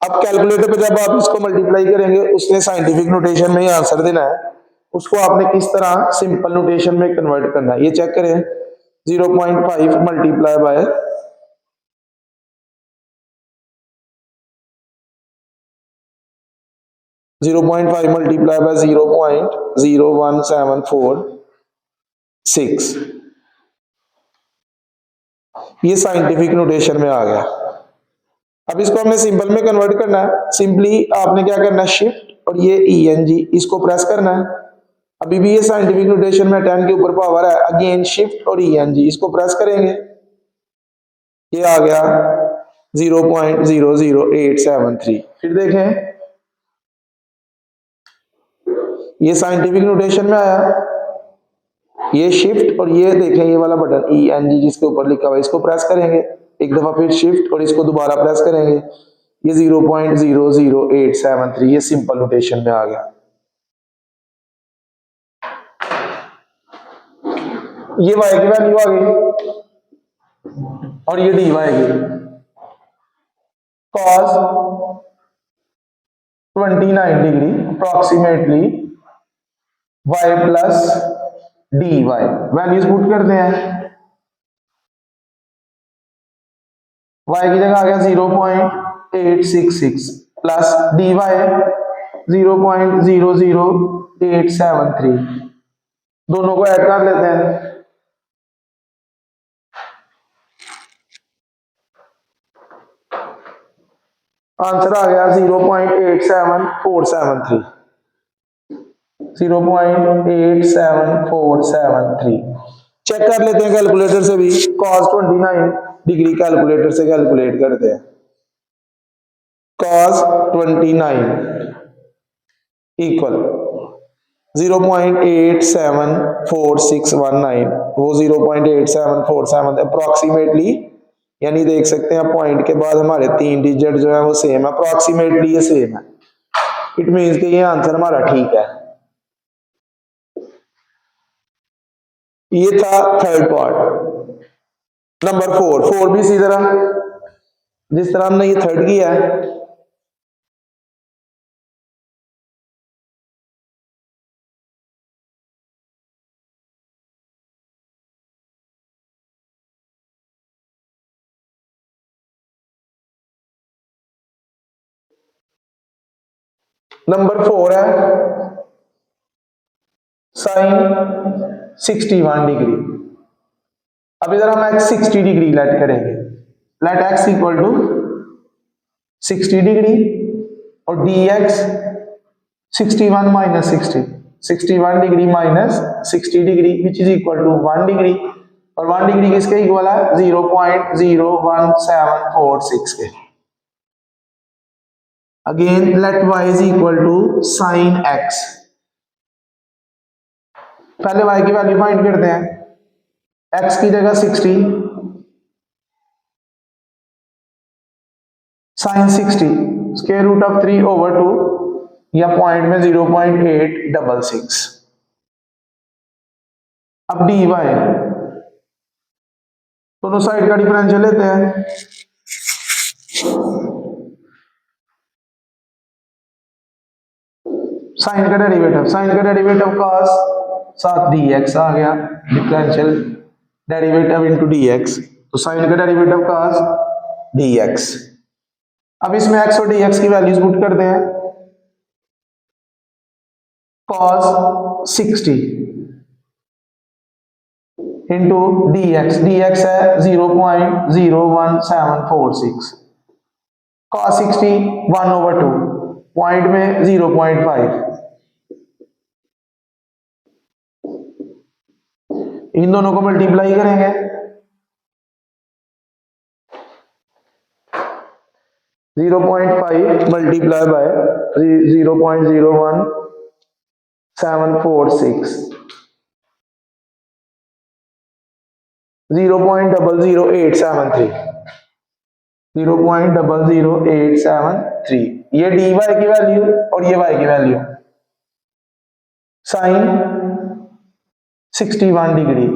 अब कैलकुलेटर पे जब आप इसको मल्टीप्लाई करेंगे, उसने साइंटिफिक नोटेशन में ही आंसर देना है, उसको आपने किस तरह सिंपल नोटेशन में कन्वर्ट करना है ये चेक करें। 0.5 मल्टीप्लाई बाय 0.5 मल्टीप्लाई बाय 0.01746, ये साइंटिफिक नोटेशन में आ गया। अब इसको हमने सिंपल में कन्वर्ट करना है, सिंपली आपने क्या करना है, शिफ्ट और ये ENG इसको प्रेस करना है। अभी भी ये साइंटिफिक नोटेशन में 10 के ऊपर पावर है, अगेन शिफ्ट और ENG इसको प्रेस करेंगे, ये आ गया 0.00873। फिर देखें, ये साइंटिफिक नोटेशन में आया, ये शिफ्ट और ये देखें ये वाला बटन ENG जिसके ऊपर लिखा हुआ है, इसको प्रेस करेंगे एक दफा, फिर शिफ्ट और इसको दोबारा प्रेस करेंगे, ये 0.00873, ये सिंपल नोटेशन में आ गया। ये y की वैल्यू आ गई और ये dy की, cos 29 degree approximately y plus dy, values put करते हैं, y की जगह आ गया 0.866 प्लस dy 0.00873, दोनों को ऐड कर लेते हैं, आंसर आ गया 0.87473, 0.87473। चेक कर लेते हैं कैलकुलेटर से भी, cos 29 डिग्री कैलकुलेटर से कैलकुलेट करते हैं, cos 29 इक्वल 0.874619, वो 0.8747 अप्रोक्सीमेटली, यानी देख सकते हैं पॉइंट के बाद हमारे 3 डिजिट जो है वो सेम है, अप्रोक्सीमेटली ये सेम है, इट मींस कि ये आंसर हमारा ठीक है। ये था थर्ड पार्ट। नंबर 4 भी इसी तरह, जिस तरह हमने ये थर्ड किया है, नंबर 4 है साइन 61 डिग्री। अब इधर हम x 60 डिग्री लेट करेंगे, let x equal to 60 degree और dx 61 minus 60, 61 degree minus 60 degree which is equal to 1 degree. और 1 डिग्री किसके इक्वल है 0.01746 के। Again let y is equal to sine x। पहले y की वैल्यू फाइंड करते हैं। x की जगह 60 साइन 60 स्क्वायर रूट ऑफ 3/2 या पॉइंट में 0.866। अब dy दोनों साइड का डिफरेंशियल लेते हैं। साइन का डेरिवेटिव cos 7 dx आ गया, डिफरेंशियल डेरिवेटिव इनटू dx, तो साइन का डेरिवेटिव cos dx। अब इसमें x और dx की वैल्यूज पुट करते हैं। cos 60 इंटू dx है 0.01746, cos 60 1/2 पॉइंट में 0.5, इन दोनों को मल्टीप्लाई करेंगे। 0.5 मल्टीप्लाई बाय 0.01746 0.00873 0.00873, ये dy की वैल्यू और ये y की वैल्यू। साइन 61 डिग्री,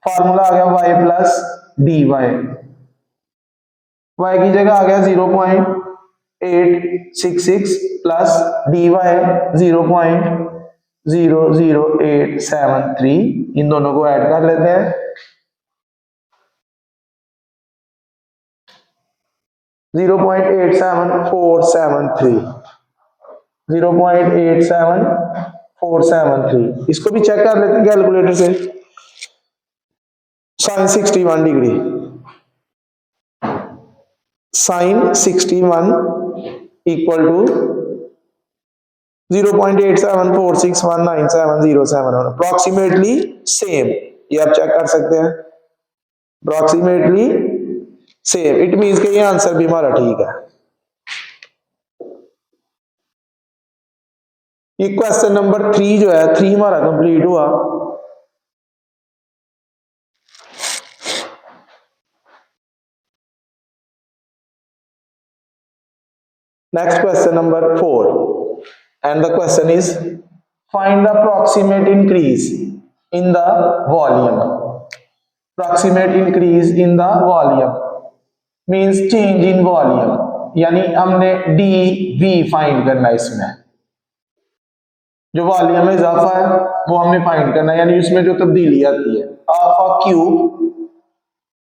फॉर्मूला आ गया y प्लस dy, y की जगह आ गया 0.866 प्लस dy 0.00873, इन दोनों को ऐड कर लेते हैं। 0.87473, इसको भी चेक कर लेते हैं कैलकुलेटर से। Sine 61 degree, sine 61 equal to 0.874619707, approximately same, ये आप चेक कर सकते हैं, अप्रोक्सीमेटली सेम। इट मींस कि ये आंसर भी हमारा ठीक है। ये क्वेश्चन नंबर 3 जो है 3 हमारा कंप्लीट हुआ। Next question number 4 and the question is find the approximate increase in the volume. Approximate increase in the volume means change in volume, यानी हमने dV फाइंड करना है। इसमें जो वॉल्यूम में इजाफा है वो हमने फाइंड करना है, यानी उसमें जो तब्दीली आती है। ऑफ अ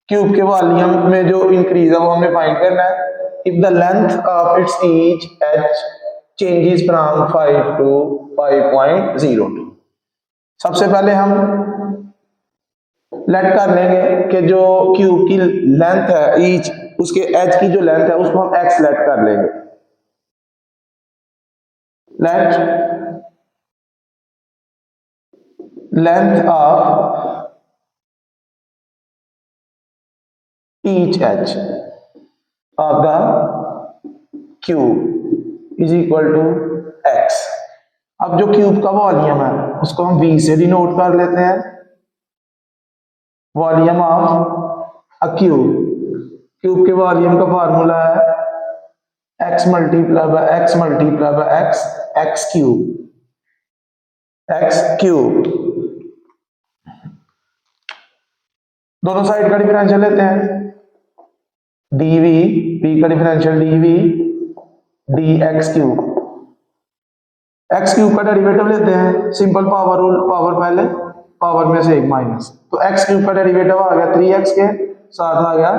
क्यूब के वॉल्यूम में जो इंक्रीज है वो हमने फाइंड करना है। If the length of its each h changes from 5 to 5.02, सबसे पहले हम लेट कर लेंगे कि जो क्यूब की लेंथ है ईच, उसके h की जो लेंथ है उसको हम x लेट कर लेंगे। Let length of each h of the cube is equal to x। अब जो क्यूब का वॉल्यूम है उसको हम v से डिनोट कर लेते हैं। वॉल्यूम ऑफ अ क्यूब के वॉल्यूम का फार्मूला है x multiply by x cube. दोनों साइड का डिफरेंशियल लेते हैं। dv, p का differential dv dx cube. x cube का डेरिवेटिव लेते हैं, सिंपल पावर रूल, पावर पहले, पावर में से एक माइनस, तो x क्यूब का डेरिवेटिव आ गया 3x के साथ आ गया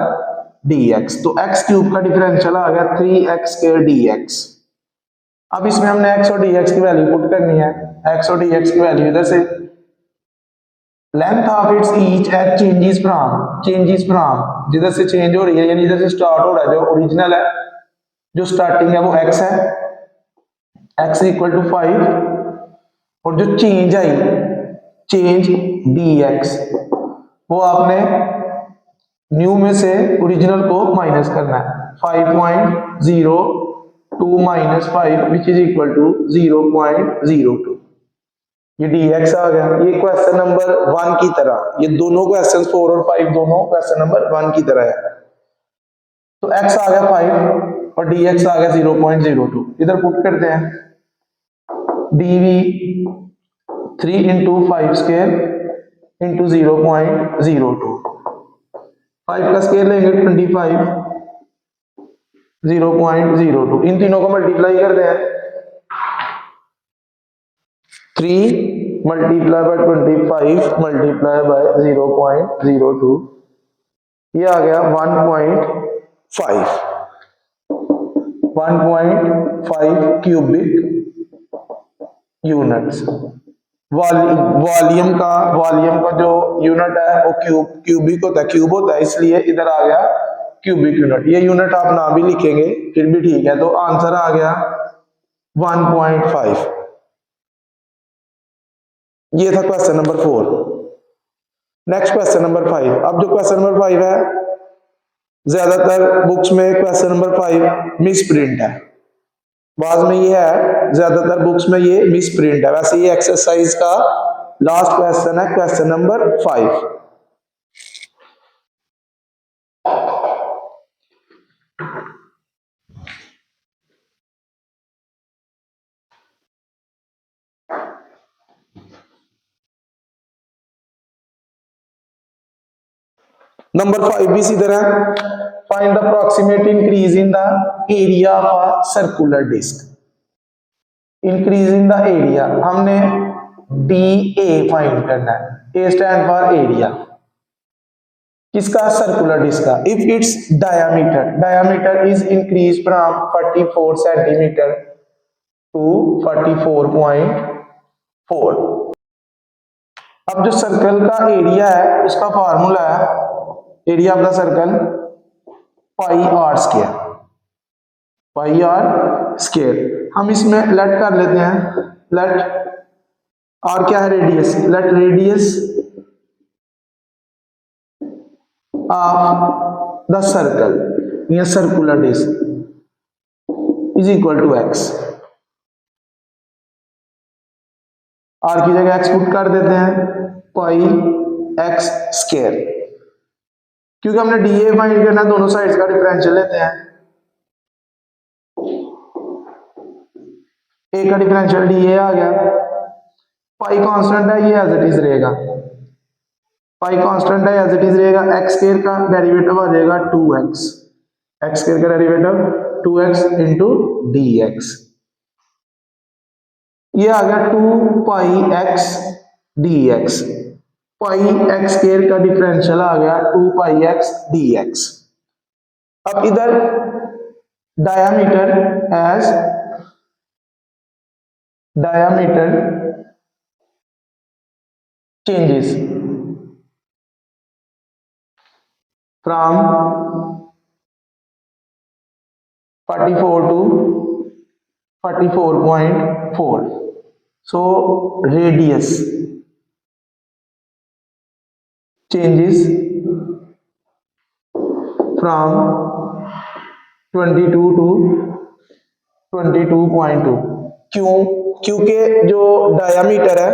dx, तो x क्यूब का डिफरेंशियल आ गया 3x के dx। अब इसमें हमने x और dx की वैल्यू पुट करनी है। x और dx की वैल्यू इधर से, length of its each h changes from, जिधर से चेंज हो रही है यानी इधर से स्टार्ट हो रहा है, जो ओरिजिनल है, जो स्टार्टिंग है वो x है, x इक्वल टू 5, और जो चेंज आई चेंज dx वो आपने न्यू में से ओरिजिनल को माइनस करना है। 5.02 minus 5 which is equal to 0.02। ये dx आ गया। ये क्वेश्चन नंबर 1 की तरह, ये दोनों क्वेश्चन 4 और 5 दोनों क्वेश्चन नंबर 1 की तरह है। तो x आ गया 5 और dx आ गया 0.02। इधर पुट करते हैं। dv 3 into 5 square into 0.02। 5 का स्केयर लेंगे 25, 0.02। इन तीनों को मल्टीप्लाई करते हैं। 3 मल्टीप्लाई बाय 25 मल्टीप्लाई बाय 0.02, ये आ गया 1.5 क्यूबिक यूनिट्स। वॉल्यूम का जो यूनिट है वो क्यूबिक होता है, क्यूब होता है, इसलिए इधर आ गया क्यूबिक यूनिट। ये यूनिट आप ना भी लिखेंगे फिर भी ठीक है। तो आंसर आ गया 1.5। ये था question number 4। Next question number 5। अब जो क्वेश्चन नंबर 5 है, ज्यादातर बुक्स में क्वेश्चन नंबर 5 मिस प्रिंट है, बाद में ये है, ज्यादातर बुक्स में ये मिस प्रिंट है। वैसे ये एक्सरसाइज का लास्ट क्वेश्चन है, क्वेश्चन नंबर 5। नंबर 5 भी इसी तरह। Find the approximate increase in the area of a circular disc. Increase in the area, हमने DA फाइंड करना है। A स्टैंड फॉर एरिया, किसका? सर्कुलर डिस्क का। If its diameter is increase from 44 centimetre to 44.4। अब जो सर्कल का area है उसका फार्मूला है, area of the circle pi r square. हम इसमें लेट कर लेते हैं, लेट आर क्या है? Radius. Let radius of the circle या circular disc is equal to X. R की जगह एक्स पुट कर देते हैं, पाई एक्स स्क्वायर। क्योंकि हमने डीए फाइंड करना, दोनों साइड्स का डिफरेंशियल लेते हैं। ए का डिफरेंशियल डीए आ गया। पाई कांस्टेंट है, ये एज इट इज रहेगा। पाई कांस्टेंट है, एज इट इज रहेगा। एक्स स्क्वायर का डेरिवेटिव आ जाएगा 2x। एक्स स्क्वायर का डेरिवेटिव 2x इंटू dx। ये आ गया 2 पाई x dx। पाई एक्स स्क्वायर का डिफरेंशियल आ गया 2 पाई x dx। अब इधर diameter changes from 44 to 44.4. So radius changes from 22 to 22.2। क्यों? क्योंकि जो डायामीटर है,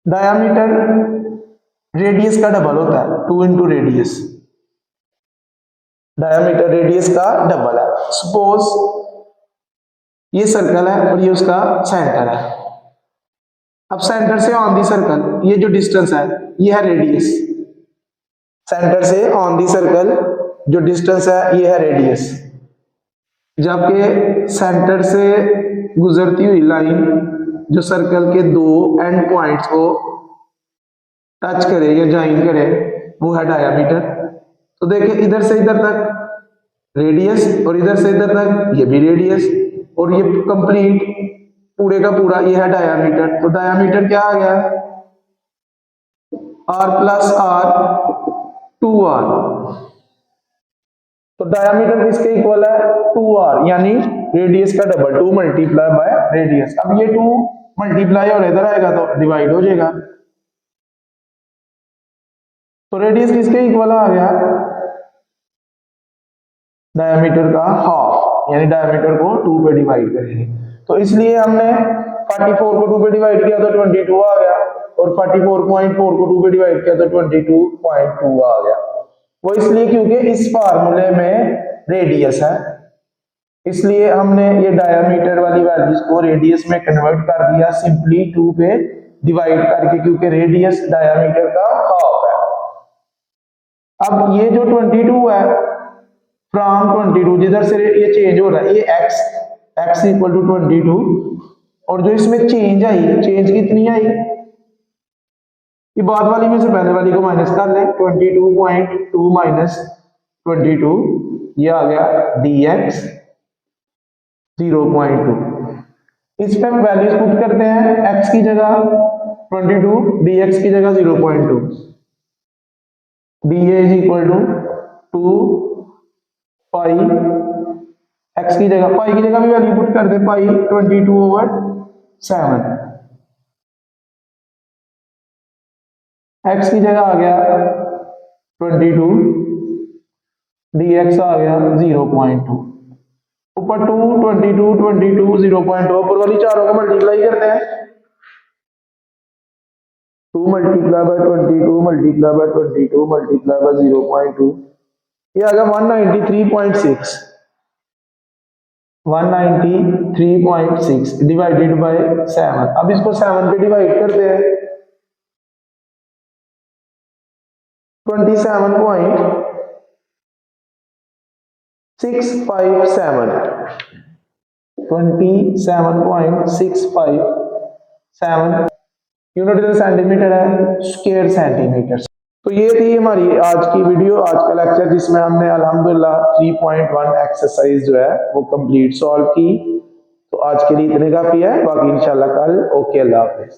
डायामीटर रेडियस का डबल होता है, 2 इंटू रेडियस। डायामीटर रेडियस का डबल है। सपोज ये सर्कल है और ये उसका सेंटर है। अब सेंटर से ऑन दी सर्कल ये जो डिस्टेंस है ये है रेडियस। सेंटर से ऑन दी सर्कल जो डिस्टेंस है ये है रेडियस। जबकि सेंटर से गुजरती हुई लाइन जो सर्कल के दो एंड पॉइंट्स को टच करे या ज्वाइन करे वो है डायामीटर। तो देखिए इधर से इधर तक रेडियस और इधर से इधर तक ये भी रेडियस और ये कंप्लीट पूरे का पूरा ये है डायामीटर। तो डायामीटर क्या आ गया? r plus r 2r। तो डायामीटर किसके इक्वल है? 2r, यानी रेडियस का डबल, 2 मल्टीप्लाई बाय रेडियस। अब ये 2 मल्टीप्लाई और इधर आएगा तो डिवाइड हो जाएगा। तो रेडियस किसके इक्वल आ गया? डायमीटर का हाफ, यानी डायमीटर को 2 पे डिवाइड करेंगे। तो इसलिए हमने 44 को 2 पे डिवाइड किया तो 22 आ गया, और 44.4 को 2 पे डिवाइड किया तो 22.2 आ गया। वो इसलिए क्योंकि इस फार्मूले में रेडियस है, इसलिए हमने ये डायमीटर वाली वैल्यूज को रेडियस में कन्वर्ट कर दिया सिंपली 2 पे डिवाइड करके, क्योंकि रेडियस डायमीटर का हाफ है। अब ये जो 22 है, फ्रॉम 22 जिधर से ये चेंज हो रहा है, ये x इक्वल टू 22, और जो इसमें चेंज आई, चेंज कितनी आई, ये बाद वाली में से पहले वाली को माइनस कर लें, 22.2 माइनस 22, ये आ गया dx 0.2। इस पे वैल्यूज पुट करते हैं, x की जगह 22, dx की जगह 0.2, dA is equal to 2 pi, x की जगह पाई की जगह भी वैल्यू पुट कर दे, पाई 22/7, x की जगह आ गया 22, dx आ गया 0.2, ऊपर 2 22 22 0.2, ऊपर वाली चारों को मल्टीप्लाई करते हैं, 2 multiply by 22 multiply by 22 multiply by 0.2, ये आ गया 193.6, 193.6 डिवाइडेड बाय 7। अब इसको 7 पे डिवाइड करते हैं, 27.657 यूनिट इधर सेंटीमीटर है, स्क्वायर सेंटीमीटर। तो ये थी हमारी आज की वीडियो, आज का लेक्चर, जिसमें हमने अल्हम्दुलिल्लाह 3.1 एक्सरसाइज जो है वो कंप्लीट सॉल्व की। तो आज के लिए इतने काफी है, बाकी इंशाल्लाह कल। ओके, अल्लाह हाफिज।